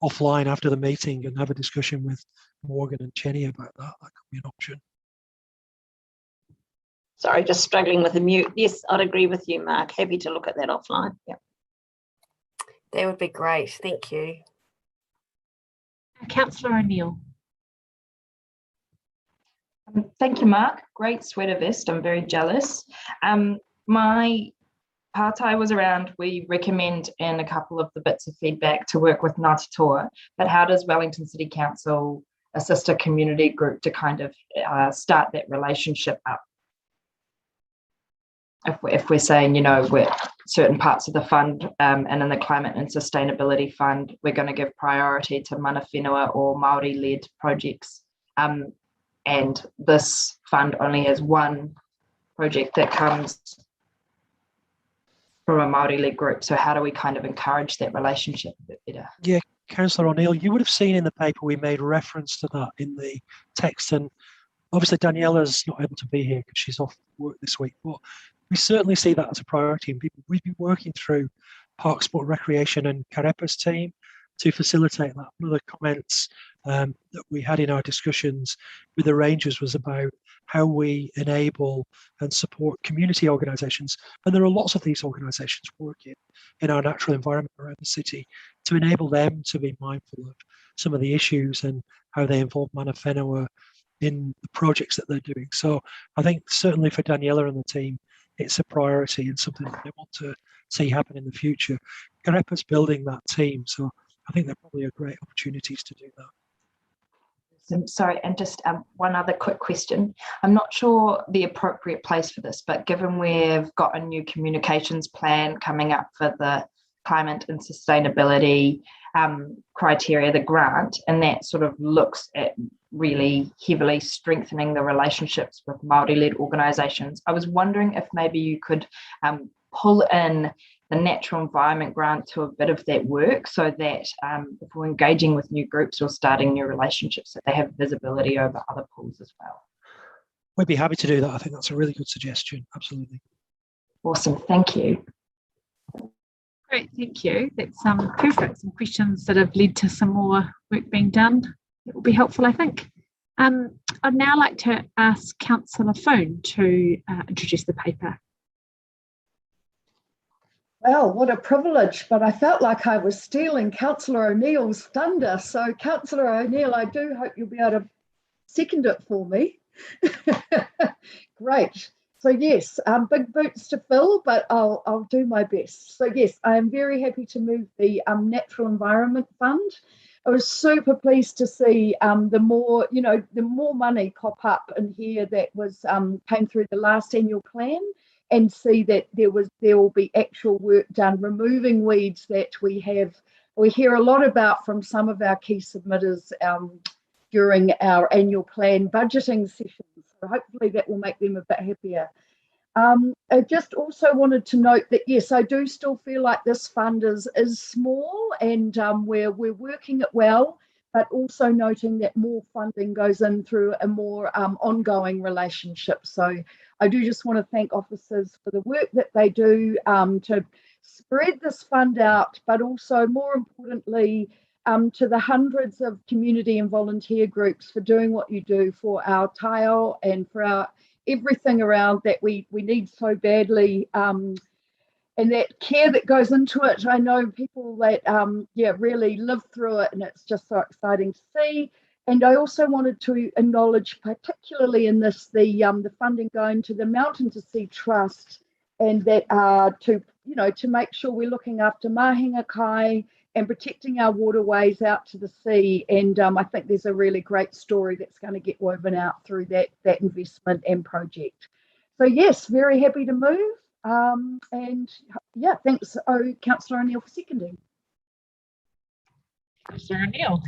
offline after the meeting and have a discussion with Morgan and Jenny about that. That could be an option. Sorry, just struggling with the mute. Yes, I'd agree with you, Mark. Happy to look at that offline. Yeah. That would be great. Thank you. Councillor O'Neill. Thank you, Mark. Great sweater vest. I'm very jealous. My partai was around, we recommend in a couple of the bits of feedback to work with Ngāti Toa, but how does Wellington City Council assist a community group to kind of start that relationship up? If we're saying, you know, we're certain parts of the fund and in the Climate and Sustainability Fund, we're going to give priority to mana whenua or Māori-led projects. And this fund only has one project that comes from a Māori-led group. So how do we kind of encourage that relationship a bit better? Yeah, Councillor O'Neill, you would have seen in the paper we made reference to that in the text. And obviously Daniela's not able to be here because she's off work this week, but we certainly see that as a priority. And we've been working through Park Sport Recreation and Karepa's team to facilitate that. One of the comments that we had in our discussions with the Rangers was about how we enable and support community organisations. And there are lots of these organisations working in our natural environment around the city to enable them to be mindful of some of the issues and how they involve mana whenua in the projects that they're doing. So I think certainly for Daniela and the team, it's a priority and something that they want to see happen in the future. Karepa's building that team, so I think they're probably great opportunities to do that. Sorry, and just one other quick question. I'm not sure the appropriate place for this, but given we've got a new communications plan coming up for the climate and sustainability criteria, the grant, and that sort of looks at really heavily strengthening the relationships with Māori-led organisations. I was wondering if maybe you could pull in the natural environment grant to a bit of that work so that if we're engaging with new groups or starting new relationships, that they have visibility over other pools as well. We'd be happy to do that. I think that's a really good suggestion. Absolutely. Awesome. Thank you. Great, thank you. That's perfect. Some questions that have led to some more work being done. It will be helpful, I think. I'd now like to ask Councillor Foon to introduce the paper. Well, what a privilege, but I felt like I was stealing Councillor O'Neill's thunder. So Councillor O'Neill, I do hope you'll be able to second it for me. Great. So yes, big boots to fill, but I'll do my best. So yes, I am very happy to move the Natural Environment Fund. I was super pleased to see the more money pop up in here that was came through the last annual plan, and see that there will be actual work done removing weeds that we hear a lot about from some of our key submitters during our annual plan budgeting sessions. So hopefully that will make them a bit happier. I just also wanted to note that, yes, I do still feel like this fund is small, and we're working it well, but also noting that more funding goes in through a more ongoing relationship. So I do just want to thank officers for the work that they do to spread this fund out, but also more importantly, to the hundreds of community and volunteer groups for doing what you do for our tile and for our everything around that we need so badly, and that care that goes into it. I know people that really live through it, and it's just so exciting to see. And I also wanted to acknowledge, particularly in this, the funding going to the Mountain to Sea Trust, and that to make sure we're looking after mahinga kai and protecting our waterways out to the sea. And I think there's a really great story that's going to get woven out through that investment and project. So yes, very happy to move. And yeah, thanks, Councillor O'Neill, for seconding. Councillor O'Neill.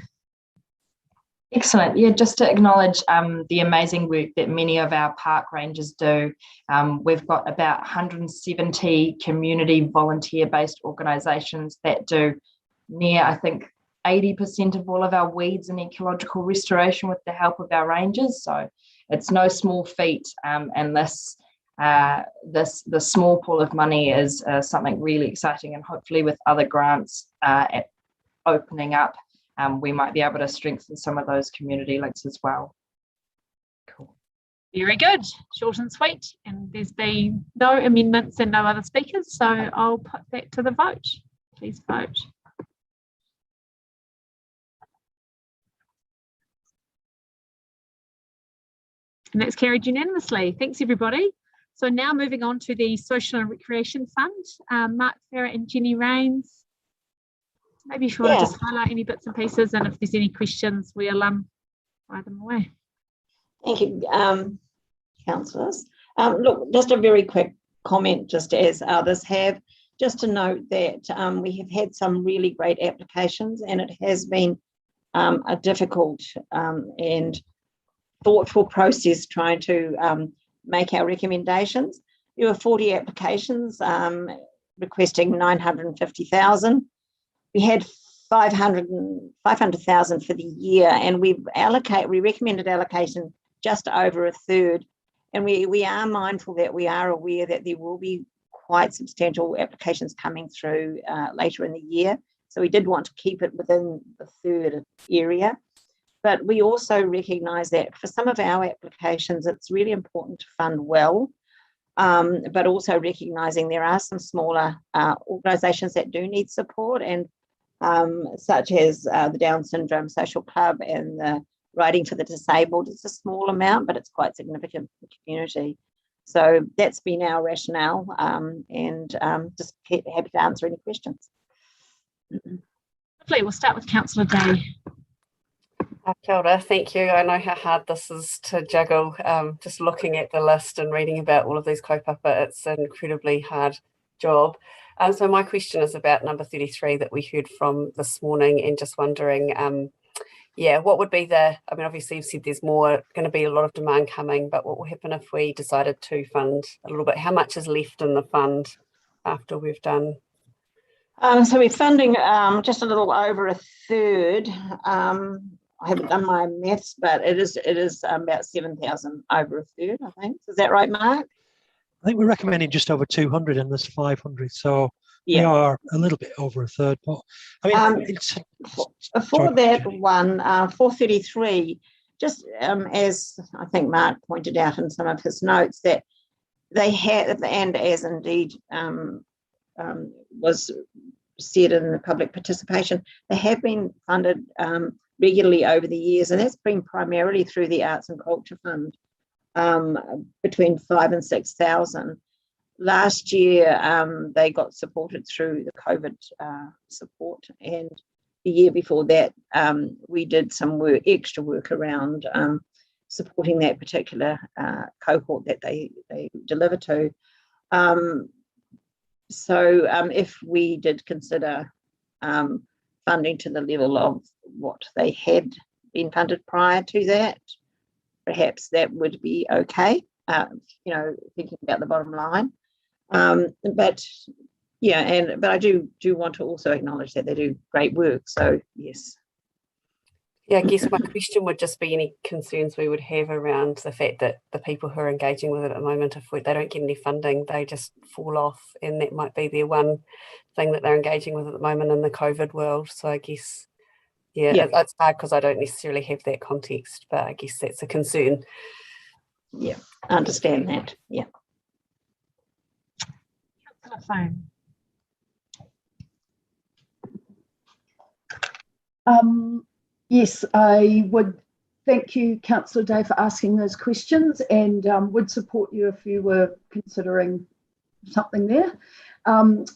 Excellent. Yeah, just to acknowledge the amazing work that many of our park rangers do. We've got about 170 community volunteer-based organisations that do near, I think, 80% of all of our weeds and ecological restoration with the help of our rangers. So it's no small feat, and this small pool of money is something really exciting, and hopefully with other grants opening up, we might be able to strengthen some of those community links as well. Cool. Very good, short and sweet, and there's been no amendments and no other speakers, so I'll put that to the vote. Please vote. And that's carried unanimously. Thanks, everybody. So now moving on to the Social and Recreation Fund. Mark Farrett and Jenny Rains. Maybe if you want to just highlight any bits and pieces, and if there's any questions, we'll fire them away. Thank you, councillors. Look, just a very quick comment, just as others have, just to note that we have had some really great applications, and it has been a difficult and thoughtful process trying to make our recommendations. There were 40 applications requesting 950,000. We had 500,000 for the year, and we recommended allocation just over a third. And we are mindful that we are aware that there will be quite substantial applications coming through later in the year. So we did want to keep it within the third area. But we also recognise that for some of our applications, it's really important to fund well, but also recognising there are some smaller organisations that do need support, and such as the Down Syndrome Social Club and the Riding for the Disabled. It's a small amount, but it's quite significant for the community. So that's been our rationale, and just happy to answer any questions. Lovely. We'll start with Councillor Day. Kia ora, thank you. I know how hard this is to juggle, just looking at the list and reading about all of these kaupapa. It's an incredibly hard job. So my question is about number 33 that we heard from this morning, and just wondering, what would be obviously you've said there's going to be a lot of demand coming, but what will happen if we decided to fund a little bit? How much is left in the fund after we've done? So we're funding just a little over a third. I haven't done my maths, but it is about 7,000 over a third, I think. Is that right, Mark? I think we're recommending just over 200 and there's 500. So we are a little bit over a third. But I mean, for that one, 433, just as I think Mark pointed out in some of his notes, that they had, and as indeed was said in the public participation, they have been funded regularly over the years, and that's been primarily through the Arts and Culture Fund. between 5,000 and 6,000. Last year, they got supported through the COVID support, and the year before that, we did some extra work around supporting that particular cohort that they deliver to. So if we did consider funding to the level of what they had been funded prior to that, perhaps that would be okay, you know, thinking about the bottom line. But yeah, but I do want to also acknowledge that they do great work. So yes. Yeah, I guess my question would just be any concerns we would have around the fact that the people who are engaging with it at the moment, if they don't get any funding, they just fall off, and that might be their one thing that they're engaging with at the moment in the COVID world. So I guess, yeah. It's hard because I don't necessarily have that context, but I guess that's a concern. Yeah, I understand that. Yeah. Yes, I would thank you, Councillor Day, for asking those questions, and would support you if you were considering something there.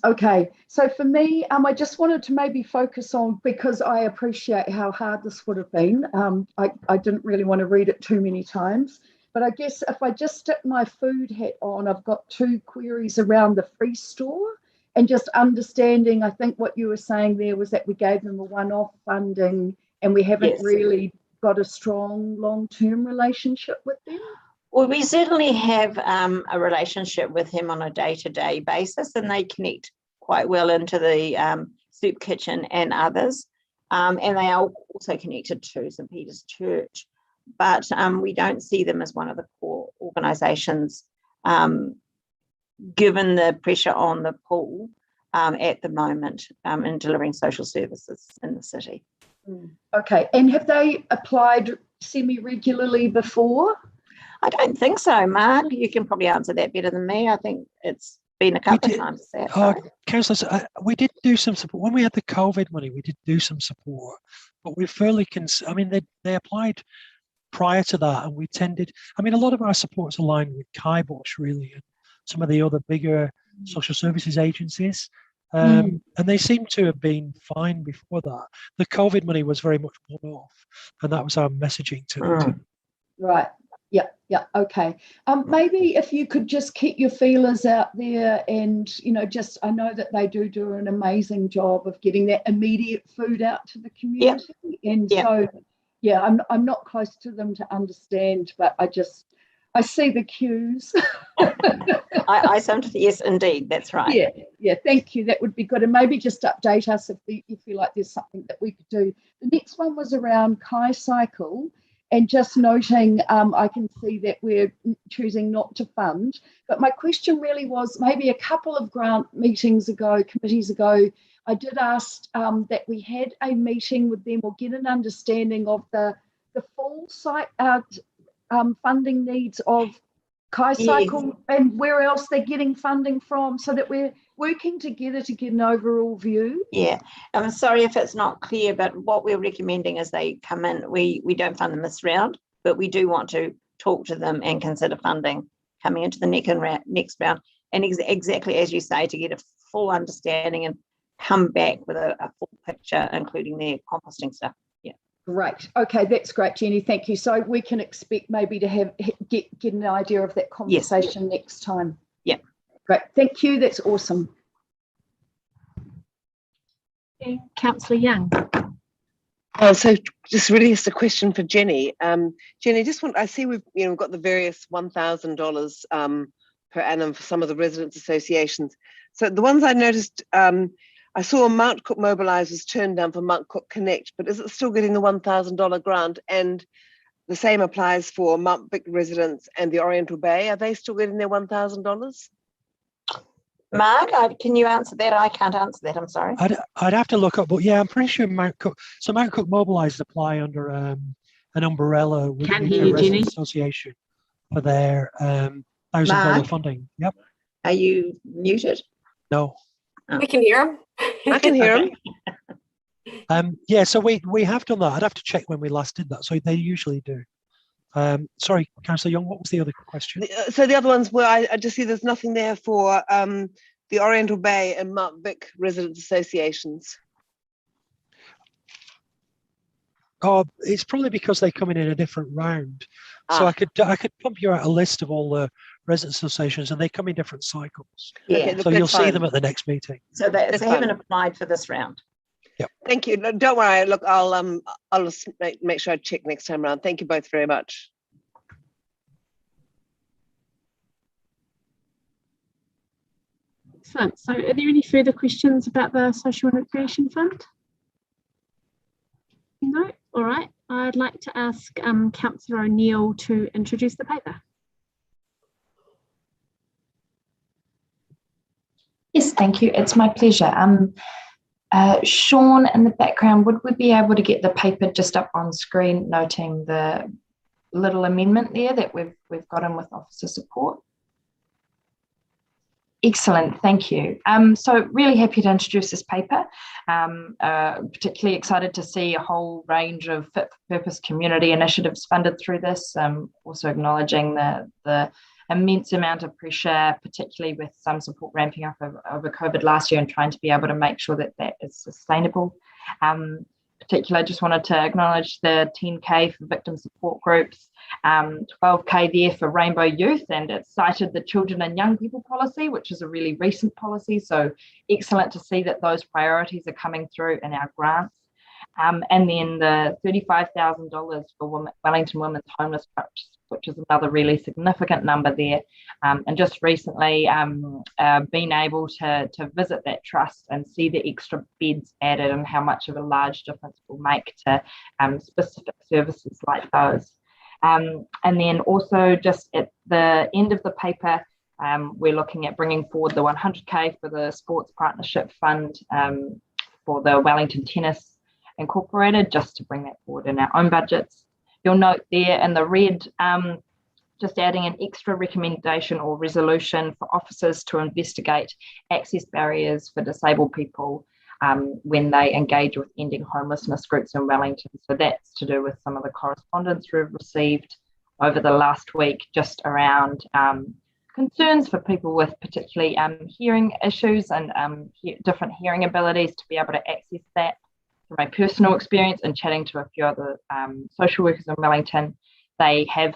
Okay, so for me, I just wanted to maybe focus on, because I appreciate how hard this would have been. I didn't really want to read it too many times, but I guess if I just stick my food hat on, I've got two queries around the free store and just understanding. I think what you were saying there was that we gave them a one-off funding and we haven't really got a strong long-term relationship with them. Well, we certainly have a relationship with him on a day-to-day basis, and they connect quite well into the soup kitchen and others. And they are also connected to St. Peter's Church, but we don't see them as one of the core organisations, given the pressure on the pool at the moment in delivering social services in the city. Okay, and have they applied semi-regularly before? I don't think so, Mark. You can probably answer that better than me. I think it's been a couple of times. Councillors, we did do some support. When we had the COVID money, we did do some support, but we're fairly, I mean, they applied prior to that, and we tended, I mean, a lot of our support's aligned with Kibosh, really, and some of the other bigger social services agencies. And they seem to have been fine before that. The COVID money was very much one-off, and that was our messaging to them. Right. Yeah. Okay. Maybe if you could just keep your feelers out there, and just, I know that they do an amazing job of getting that immediate food out to the community, and so yeah, I'm not close to them to understand, but I see the queues. I sometimes, yes, indeed, that's right. Yeah, thank you. That would be good. And maybe just update us if you feel like there's something that we could do. The next one was around Cycle, and just noting, I can see that we're choosing not to fund. But my question really was, maybe a couple of committees ago, I did ask that we had a meeting with them or get an understanding of the full site funding needs of Cycle and where else they're getting funding from, so that we're working together to get an overall view. Yeah, I'm sorry if it's not clear, but what we're recommending is they come in. We don't fund them this round, but we do want to talk to them and consider funding coming into the next round. And exactly as you say, to get a full understanding and come back with a full picture, including their composting stuff. Great. Okay, that's great, Jenny. Thank you. So we can expect maybe to get an idea of that conversation next time. Yeah. Great. Thank you. That's awesome. Councillor Young. So just really just a question for Jenny. Jenny, I see we've got the various $1,000 per annum for some of the residents associations. So the ones I noticed, I saw Mount Cook Mobilisers turned down for Mount Cook Connect, but is it still getting the $1,000 grant? And the same applies for Mount Vic residents and the Oriental Bay. Are they still getting their $1,000? Mark, can you answer that? I can't answer that, I'm sorry. I'd have to look up, but yeah, I'm pretty sure Mount Cook Mobilisers apply under an umbrella with the Residents Association for their $1,000 funding. Yep. Are you muted? No. We can hear him. I can hear him. Yeah, so we have done that. I'd have to check when we last did that. So they usually do. Sorry, Councillor Young, what was the other question? So the other ones were, I just see there's nothing there for the Oriental Bay and Mount Vic residents associations. Oh, it's probably because they come in a different round. So I could pump you out a list of all the residents associations, and they come in different cycles. Yeah. Okay, So you'll see them at the next meeting. So they haven't applied for this round. Yeah. Thank you. No, don't worry. Look, I'll just make sure I check next time around. Thank you both very much. Excellent. So are there any further questions about the Social and Recreation Fund? No? All right. I'd like to ask Councillor O'Neill to introduce the paper. Yes, thank you. It's my pleasure. Sean, in the background, would we be able to get the paper just up on screen, noting the little amendment there that we've got in with officer support? Excellent, thank you. So really happy to introduce this paper. Particularly excited to see a whole range of fit for purpose community initiatives funded through this. Also acknowledging the immense amount of pressure, particularly with some support ramping up over COVID last year, and trying to be able to make sure that that is sustainable. Particularly, I just wanted to acknowledge the 10K for victim support groups, 12K there for Rainbow Youth, and it cited the Children and Young People policy, which is a really recent policy. So excellent to see that those priorities are coming through in our grants. And then the $35,000 for Wellington Women's Homeless Trust, which is another really significant number there. And just recently been able to visit that trust and see the extra beds added and how much of a large difference it will make to specific services like those. And then also just at the end of the paper, we're looking at bringing forward the 100K for the Sports Partnership Fund for the Wellington Tennis Incorporated, just to bring that forward in our own budgets. You'll note there in the red, just adding an extra recommendation or resolution for officers to investigate access barriers for disabled people when they engage with ending homelessness groups in Wellington. So that's to do with some of the correspondence we've received over the last week, just around concerns for people with particularly hearing issues and different hearing abilities to be able to access that. From my personal experience and chatting to a few other social workers in Wellington, they have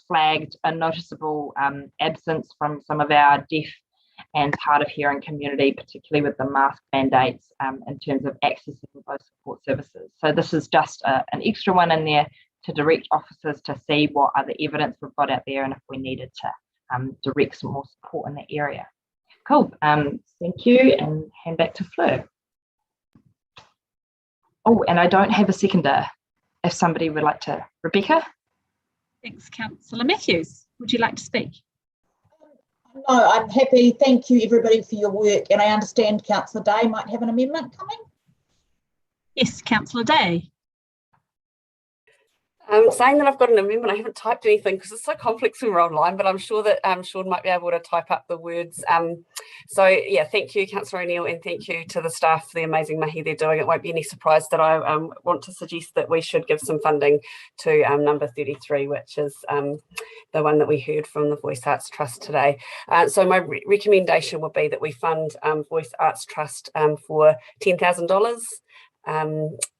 flagged a noticeable absence from some of our deaf and hard of hearing community, particularly with the mask mandates in terms of accessing those support services. So this is just an extra one in there to direct officers to see what other evidence we've got out there and if we needed to direct some more support in that area. Cool, thank you, and hand back to Fleur. Oh, and I don't have a seconder. If somebody would like to, Rebecca? Thanks, Councillor Matthews. Would you like to speak? No, I'm happy. Thank you, everybody, for your work. And I understand Councillor Day might have an amendment coming. Yes, Councillor Day. Saying that I've got an amendment, I haven't typed anything because it's so complex when we're online, but I'm sure that Sean might be able to type up the words. So yeah, thank you, Councillor O'Neill, and thank you to the staff for the amazing mahi they're doing. It won't be any surprise that I want to suggest that we should give some funding to number 33, which is the one that we heard from the Voice Arts Trust today. So my recommendation would be that we fund Voice Arts Trust for $10,000.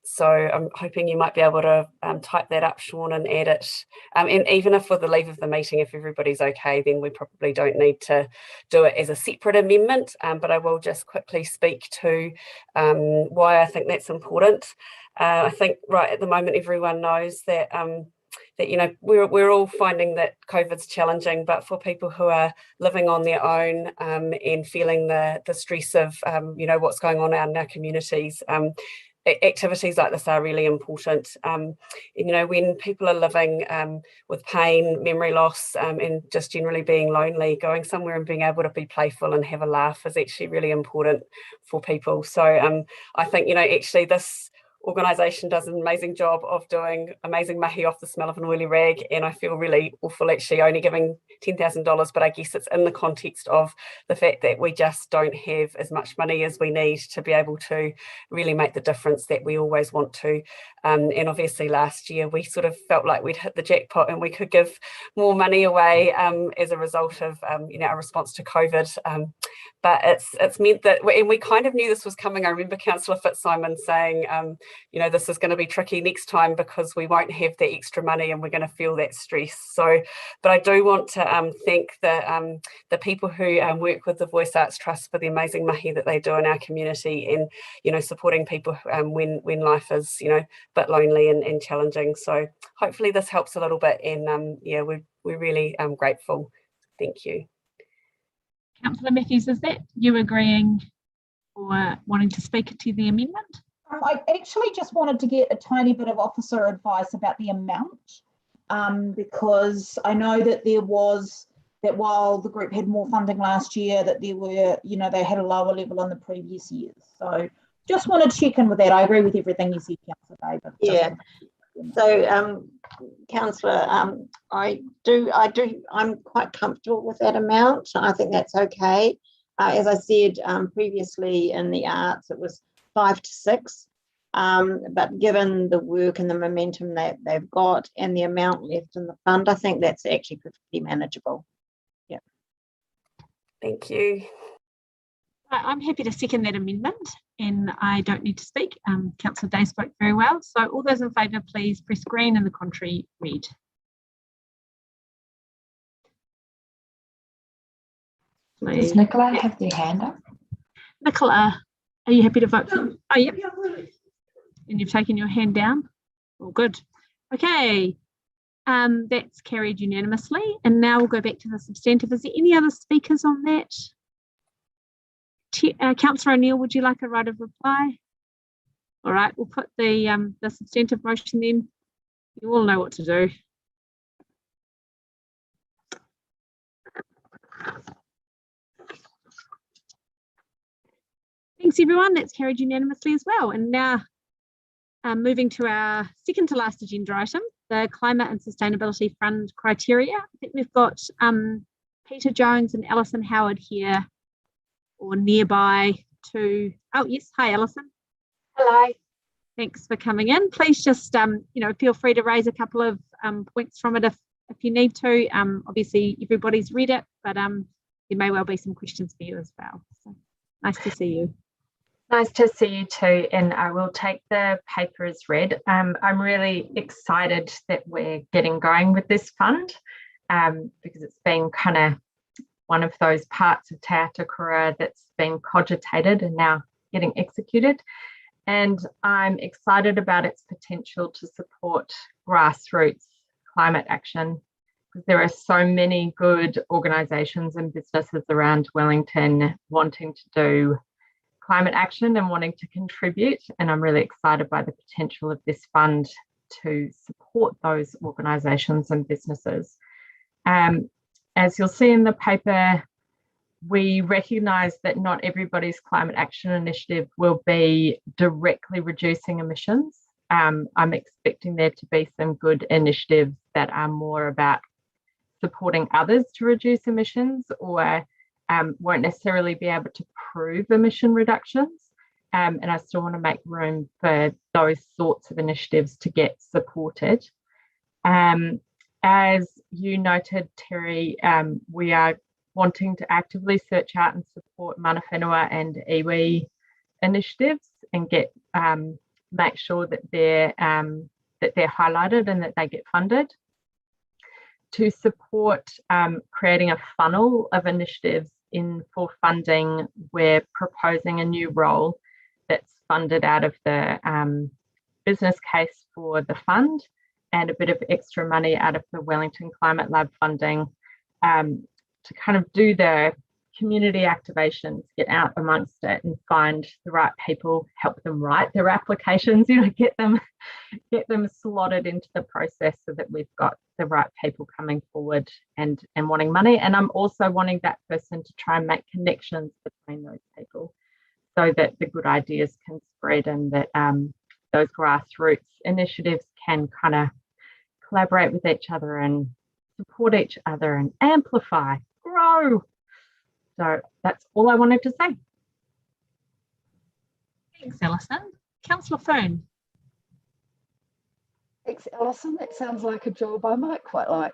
So I'm hoping you might be able to type that up, Sean, and add it. And even if with the leave of the meeting, if everybody's okay, then we probably don't need to do it as a separate amendment. But I will just quickly speak to why I think that's important. I think right at the moment, everyone knows that that, you know, we're all finding that COVID's challenging, but for people who are living on their own and feeling the stress of, you know, what's going on out in our communities, activities like this are really important. You know, when people are living with pain, memory loss, and just generally being lonely, going somewhere and being able to be playful and have a laugh is actually really important for people. So I think, you know, actually this organisation does an amazing job of doing amazing mahi off the smell of an oily rag, and I feel really awful actually only giving $10,000, but I guess it's in the context of the fact that we just don't have as much money as we need to be able to really make the difference that we always want to. And obviously last year we sort of felt like we'd hit the jackpot and we could give more money away as a result of our response to COVID. But it's meant that, and we kind of knew this was coming. I remember Councillor Fitzsimon saying, this is going to be tricky next time because we won't have the extra money and we're going to feel that stress. So, but I do want to thank the people who work with the Voice Arts Trust for the amazing mahi that they do in our community, and supporting people when life is a bit lonely and challenging. So hopefully this helps a little bit, and we're really grateful. Thank you. Councillor Matthews, is that you agreeing or wanting to speak to the amendment? I actually just wanted to get a tiny bit of officer advice about the amount, because I know that that while the group had more funding last year, that there were, they had a lower level in the previous years. So just wanted to check in with that. I agree with everything you said, Councillor David. Yeah. So, Councillor, I'm quite comfortable with that amount. I think that's okay. As I said previously, in the arts, it was 5 to 6. But given the work and the momentum that they've got and the amount left in the fund, I think that's actually pretty manageable. Yeah. Thank you. I'm happy to second that amendment, and I don't need to speak. Councillor Day spoke very well. So all those in favour, please press green, and the contrary, red. Please. Does Nicola have their hand up? Nicola, are you happy to vote? Oh, yep. And you've taken your hand down? All good. Okay. That's carried unanimously. And now we'll go back to the substantive. Is there any other speakers on that? Councillor O'Neill, would you like a right of reply? All right, we'll put the substantive motion then. You all know what to do. Thanks, everyone. That's carried unanimously as well. And now moving to our second to last agenda item, the Climate and Sustainability Fund criteria. I think we've got Peter Jones and Alison Howard here, or nearby to, oh yes, hi Alison. Hello. Thanks for coming in. Please just, feel free to raise a couple of points from it if you need to. Obviously everybody's read it, but there may well be some questions for you as well. So nice to see you. Nice to see you too, and I will take the paper as read. I'm really excited that we're getting going with this fund because it's been kind of one of those parts of Te Atakura that's been cogitated and now getting executed. And I'm excited about its potential to support grassroots climate action, because there are so many good organisations and businesses around Wellington wanting to do climate action and wanting to contribute. And I'm really excited by the potential of this fund to support those organisations and businesses. As you'll see in the paper, we recognise that not everybody's climate action initiative will be directly reducing emissions. I'm expecting there to be some good initiatives that are more about supporting others to reduce emissions, or won't necessarily be able to prove emission reductions. And I still want to make room for those sorts of initiatives to get supported. As you noted, Terry, we are wanting to actively search out and support mana whenua and iwi initiatives and get make sure that they're highlighted and that they get funded. To support creating a funnel of initiatives for funding, we're proposing a new role that's funded out of the business case for the fund, and a bit of extra money out of the Wellington Climate Lab funding to kind of do the community activations, get out amongst it and find the right people, help them write their applications, get them slotted into the process so that we've got the right people coming forward and wanting money. And I'm also wanting that person to try and make connections between those people so that the good ideas can spread and that those grassroots initiatives can kind of collaborate with each other and support each other and amplify, grow. So that's all I wanted to say. Thanks, Alison. Councillor Fern. Thanks, Alison. That sounds like a job I might quite like.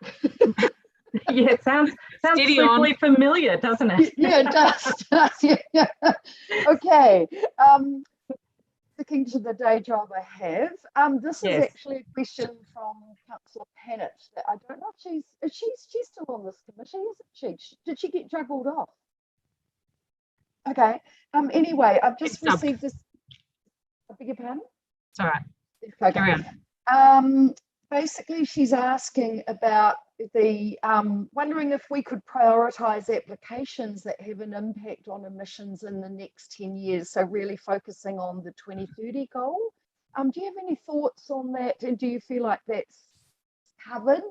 Yeah, it sounds really familiar, doesn't it? Yeah, it does. Yeah. Okay. Sticking to the day job I have. This is actually a question from Councillor Pannett. That I don't know if she's still on this committee, isn't she? Did she get juggled off? Okay. Anyway, I've just received this. I beg your pardon? It's all right. Okay. Carry on. Basically, she's asking about the wondering if we could prioritise applications that have an impact on emissions in the next 10 years. So really focusing on the 2030 goal. Do you have any thoughts on that? And do you feel like that's covered?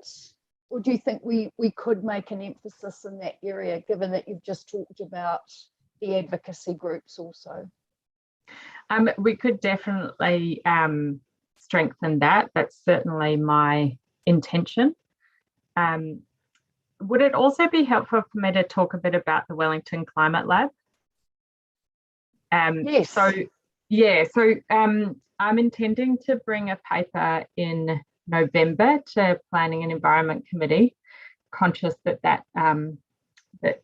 Or do you think we could make an emphasis in that area, given that you've just talked about the advocacy groups also? We could definitely strengthen that. That's certainly my intention. Would it also be helpful for me to talk a bit about the Wellington Climate Lab? Yes. So I'm intending to bring a paper in November to Planning and Environment Committee, conscious that that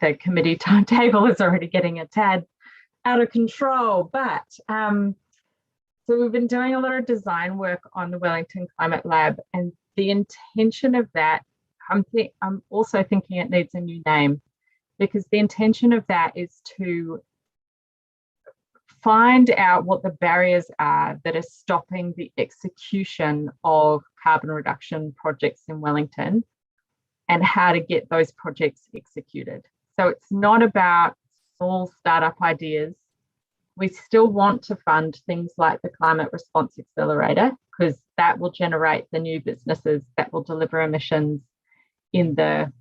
the committee timetable is already getting a tad out of control. But so we've been doing a lot of design work on the Wellington Climate Lab, and the intention of that, I'm also thinking it needs a new name, because the intention of that is to find out what the barriers are that are stopping the execution of carbon reduction projects in Wellington and how to get those projects executed. So it's not about small startup ideas. We still want to fund things like the Climate Response Accelerator, because that will generate the new businesses that will deliver emissions in the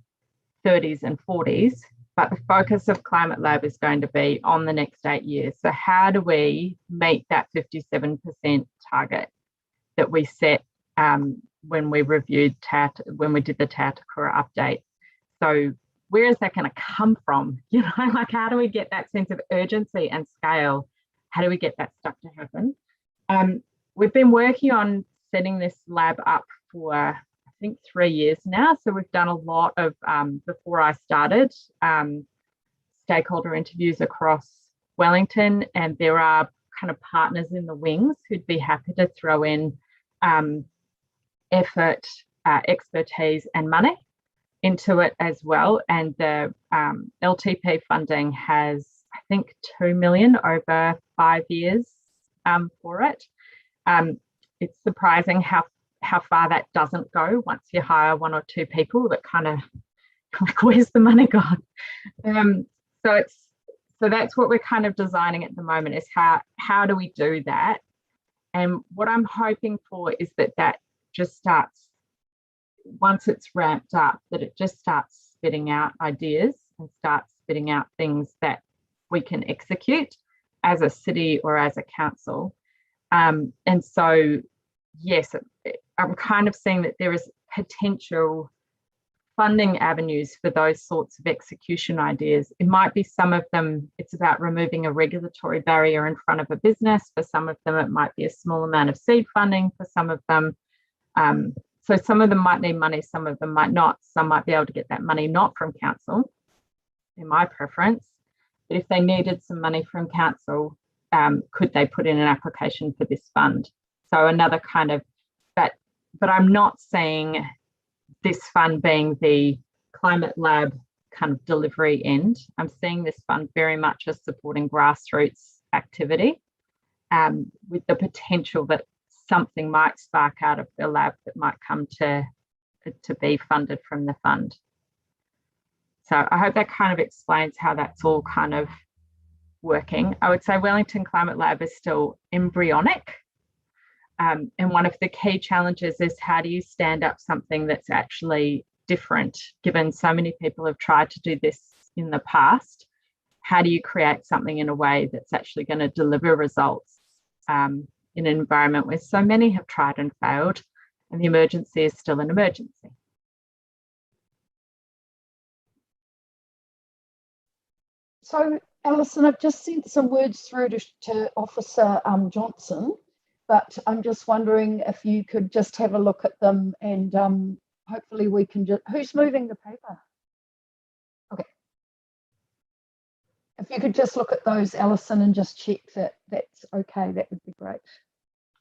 30s and 40s. But the focus of Climate Lab is going to be on the next 8 years. So how do we meet that 57% target that we set when we reviewed when we did the Tatakura update? So where is that going to come from? You know, like, how do we get that sense of urgency and scale? How do we get that stuff to happen? We've been working on setting this lab up for, I think, 3 years now. So we've done a lot of, before I started, stakeholder interviews across Wellington, and there are kind of partners in the wings who'd be happy to throw in effort, expertise and money into it as well. And the LTP funding has, I think, 2 million over 5 years for it. It's surprising how far that doesn't go once you hire 1 or 2 people that kind of, like, where's the money gone? So that's what we're kind of designing at the moment, is how do we do that? And what I'm hoping for is that just starts, once it's ramped up, that it just starts spitting out ideas and starts spitting out things that we can execute as a city or as a council. And so, yes, I'm kind of seeing that there is potential funding avenues for those sorts of execution ideas. It might be some of them, it's about removing a regulatory barrier in front of a business. For some of them, it might be a small amount of seed funding. For some of them, so some of them might need money, some of them might not. Some might be able to get that money not from council, in my preference. But if they needed some money from council, could they put in an application for this fund? So another kind of, but I'm not seeing this fund being the Climate Lab kind of delivery end. I'm seeing this fund very much as supporting grassroots activity, with the potential that something might spark out of the lab that might come to be funded from the fund. So I hope that kind of explains how that's all kind of working. I would say Wellington Climate Lab is still embryonic. And one of the key challenges is, how do you stand up something that's actually different, given so many people have tried to do this in the past? How do you create something in a way that's actually going to deliver results in an environment where so many have tried and failed, and the emergency is still an emergency. So, Alison, I've just sent some words through to Officer Johnson, but I'm just wondering if you could just have a look at them, and hopefully we can just, who's moving the paper? Okay. If you could just look at those, Alison, and just check that that's okay, that would be great.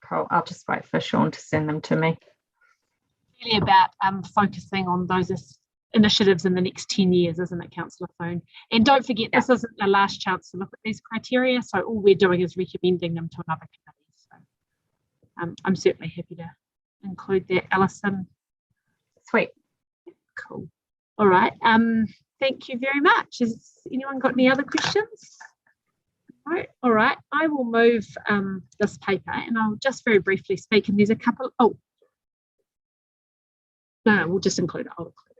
Cool. I'll just wait for Sean to send them to me. Really about focusing on those initiatives in the next 10 years, isn't it, Councillor Foon? And don't forget, this isn't the last chance to look at these criteria, so all we're doing is recommending them to another committee. So I'm certainly happy to include that, Alison. Sweet. Cool. All right. Thank you very much. Has anyone got any other questions? No? All right. I will move this paper, and I'll just very briefly speak, and there's a couple. Oh, no, we'll just include it. I'll include it.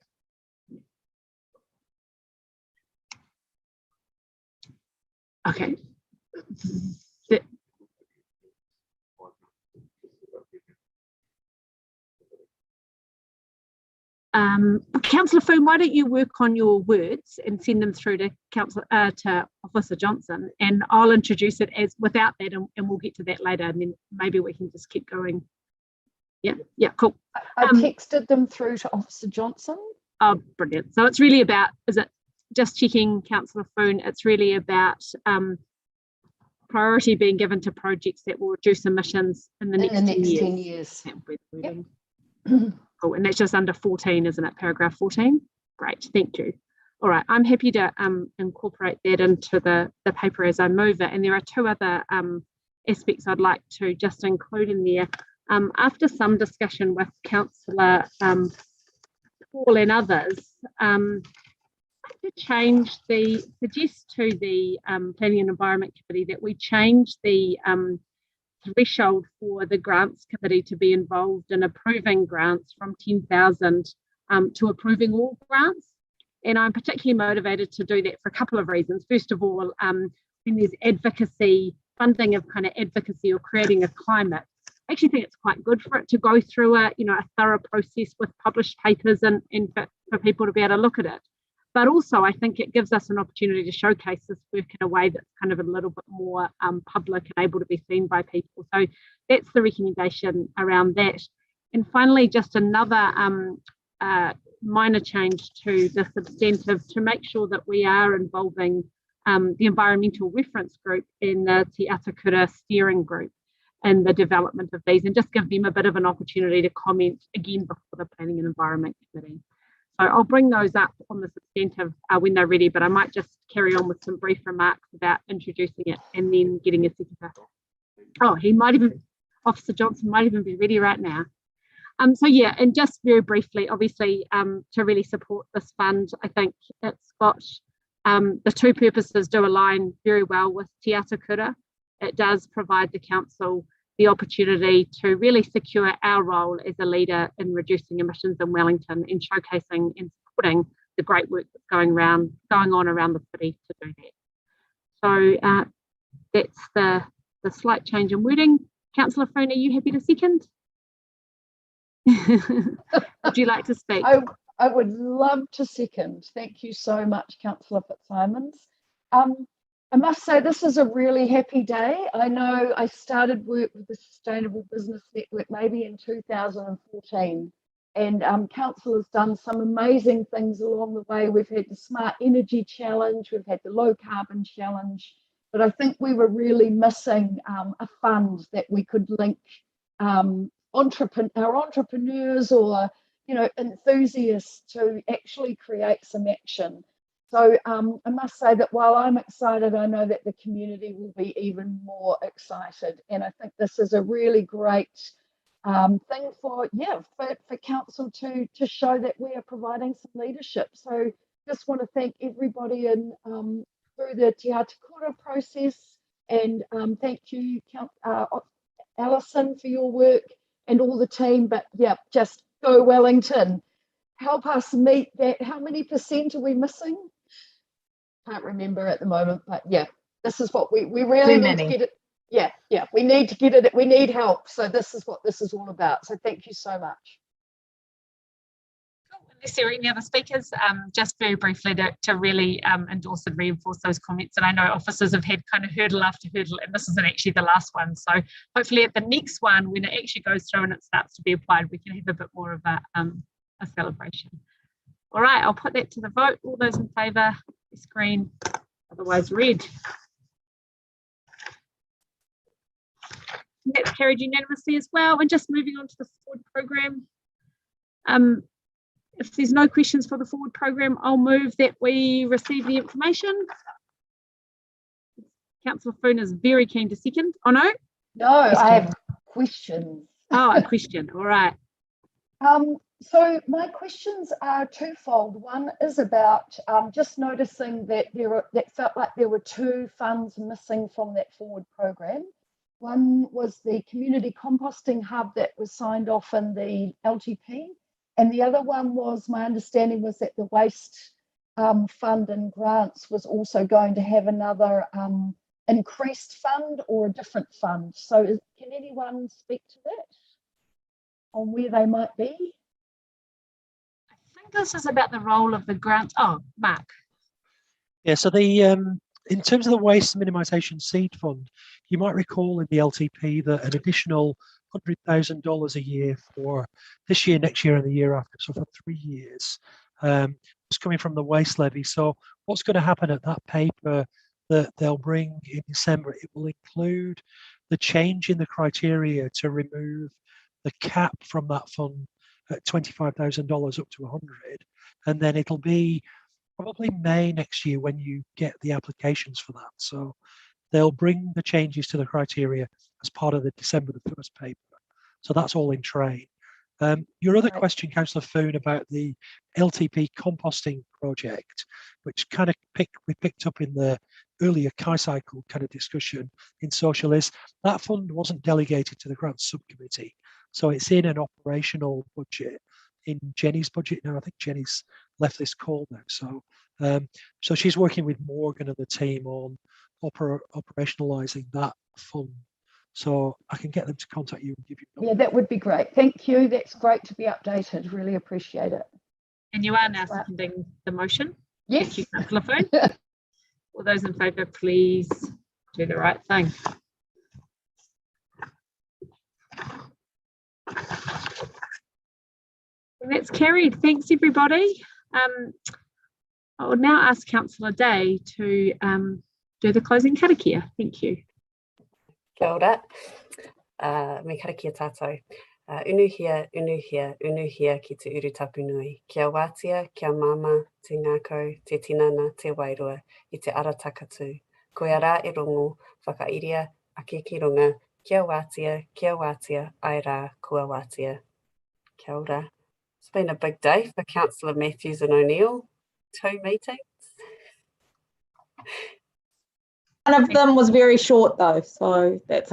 Okay. Councillor Foon, why don't you work on your words and send them through to to Officer Johnson, and I'll introduce it as without that, and we'll get to that later, and then maybe we can just keep going. Yeah, cool. I texted them through to Officer Johnson. Oh, brilliant. So it's really about, is it just checking, Councillor Foon, it's really about priority being given to projects that will reduce emissions in the next 10 years. Yep. Cool. And that's just under 14, isn't it? Paragraph 14. Great, thank you. All right, I'm happy to incorporate that into the paper as I move it. And there are two other aspects I'd like to just include in there. After some discussion with Councillor Paul and others, to suggest to the Planning and Environment Committee that we change the threshold for the Grants Committee to be involved in approving grants from 10,000 to approving all grants. And I'm particularly motivated to do that for a couple of reasons. First of all, when there's advocacy, funding of kind of advocacy or creating a climate, I actually think it's quite good for it to go through a thorough process with published papers and for people to be able to look at it. But also, I think it gives us an opportunity to showcase this work in a way that's kind of a little bit more public and able to be seen by people. So that's the recommendation around that. And finally, just another minor change to the substantive to make sure that we are involving the Environmental Reference Group in the Te Atakura Steering Group and the development of these, and just give them a bit of an opportunity to comment again before the Planning and Environment Committee. So I'll bring those up on the substantive when they're ready, but I might just carry on with some brief remarks about introducing it and then getting a seconder. Oh, Officer Johnson might even be ready right now. So yeah, and just very briefly, obviously, to really support this fund, I think it's got the two purposes do align very well with Te Atakura. It does provide the council the opportunity to really secure our role as a leader in reducing emissions in Wellington and showcasing and supporting the great work that's going on around the city to do that. So that's the slight change in wording. Councillor Foon, are you happy to second? Would you like to speak? I would love to second. Thank you so much, Councillor Fitzsimons. I must say this is a really happy day. I know I started work with the Sustainable Business Network maybe in 2014, and Council has done some amazing things along the way. We've had the Smart Energy Challenge, we've had the Low Carbon Challenge, but I think we were really missing a fund that we could link our entrepreneurs or enthusiasts to actually create some action. So I must say that while I'm excited, I know that the community will be even more excited. And I think this is a really great thing for council to show that we are providing some leadership. So just want to thank everybody through the Te Atakura process, and thank you, Alison, for your work and all the team. But yeah, just go Wellington. Help us meet that. How many % are we missing? Can't remember at the moment, but yeah, this is what we really need to get it. Yeah, we need to get it. We need help. So this is what this is all about. So thank you so much. Unless there are any other speakers, just very briefly to really endorse and reinforce those comments. And I know officers have had kind of hurdle after hurdle, and this isn't actually the last one. So hopefully at the next one, when it actually goes through and it starts to be applied, we can have a bit more of a celebration. All right, I'll put that to the vote. All those in favour, press green, otherwise red. That's carried unanimously as well. And just moving on to the forward programme. If there's no questions for the forward programme, I'll move that we receive the information. Councillor Foon is very keen to second. Oh no? No, I have questions. Oh, a question. All right. So my questions are twofold. One is about just noticing that that felt like there were two funds missing from that forward programme. One was the community composting hub that was signed off in the LTP, and the other one was, my understanding was that the waste fund and grants was also going to have another increased fund or a different fund. So can anyone speak to that on where they might be? I think this is about the role of the grant. Oh, Mark. Yeah, so in terms of the waste minimisation seed fund, you might recall in the LTP that an additional $100,000 a year for this year, next year and the year after, so for 3 years, was coming from the waste levy. So what's going to happen at that paper that they'll bring in December, it will include the change in the criteria to remove the cap from that fund at $25,000 up to 100, and then it'll be probably May next year when you get the applications for that. So they'll bring the changes to the criteria as part of the December the 1st paper. So that's all in train. Your other question, Councillor Foon, about the LTP Composting Project, which kind of we picked up in the earlier Kai cycle kind of discussion in social, is that fund wasn't delegated to the grants subcommittee. So it's in an operational budget in Jenny's budget now. I think Jenny's left this call now. So she's working with Morgan and the team on operationalizing that fund. So I can get them to contact you and give you. Yeah, that would be great. Thank you. That's great to be updated. Really appreciate it. And you are now seconding the motion. Yes. Thank you, Councillor Foon. All those in favour, please do the right thing. And that's carried. Thanks, everybody. I will now ask Councillor Day to do the closing karakia. Thank you. Kia ora. Me karakia tātou. Unuhia, unuhia, unuhia ki te urutapu Kia wātia, kia mama, te ngākau, te tinana, te wairua, I te ara takatū. Koe ara e rongo, whakairia, ake ki runga, kia wātia, ai rā, kua wātia. Kia ora. It's been a big day for Councillor Matthews and O'Neill. 2 meetings. One of them was very short though, so that's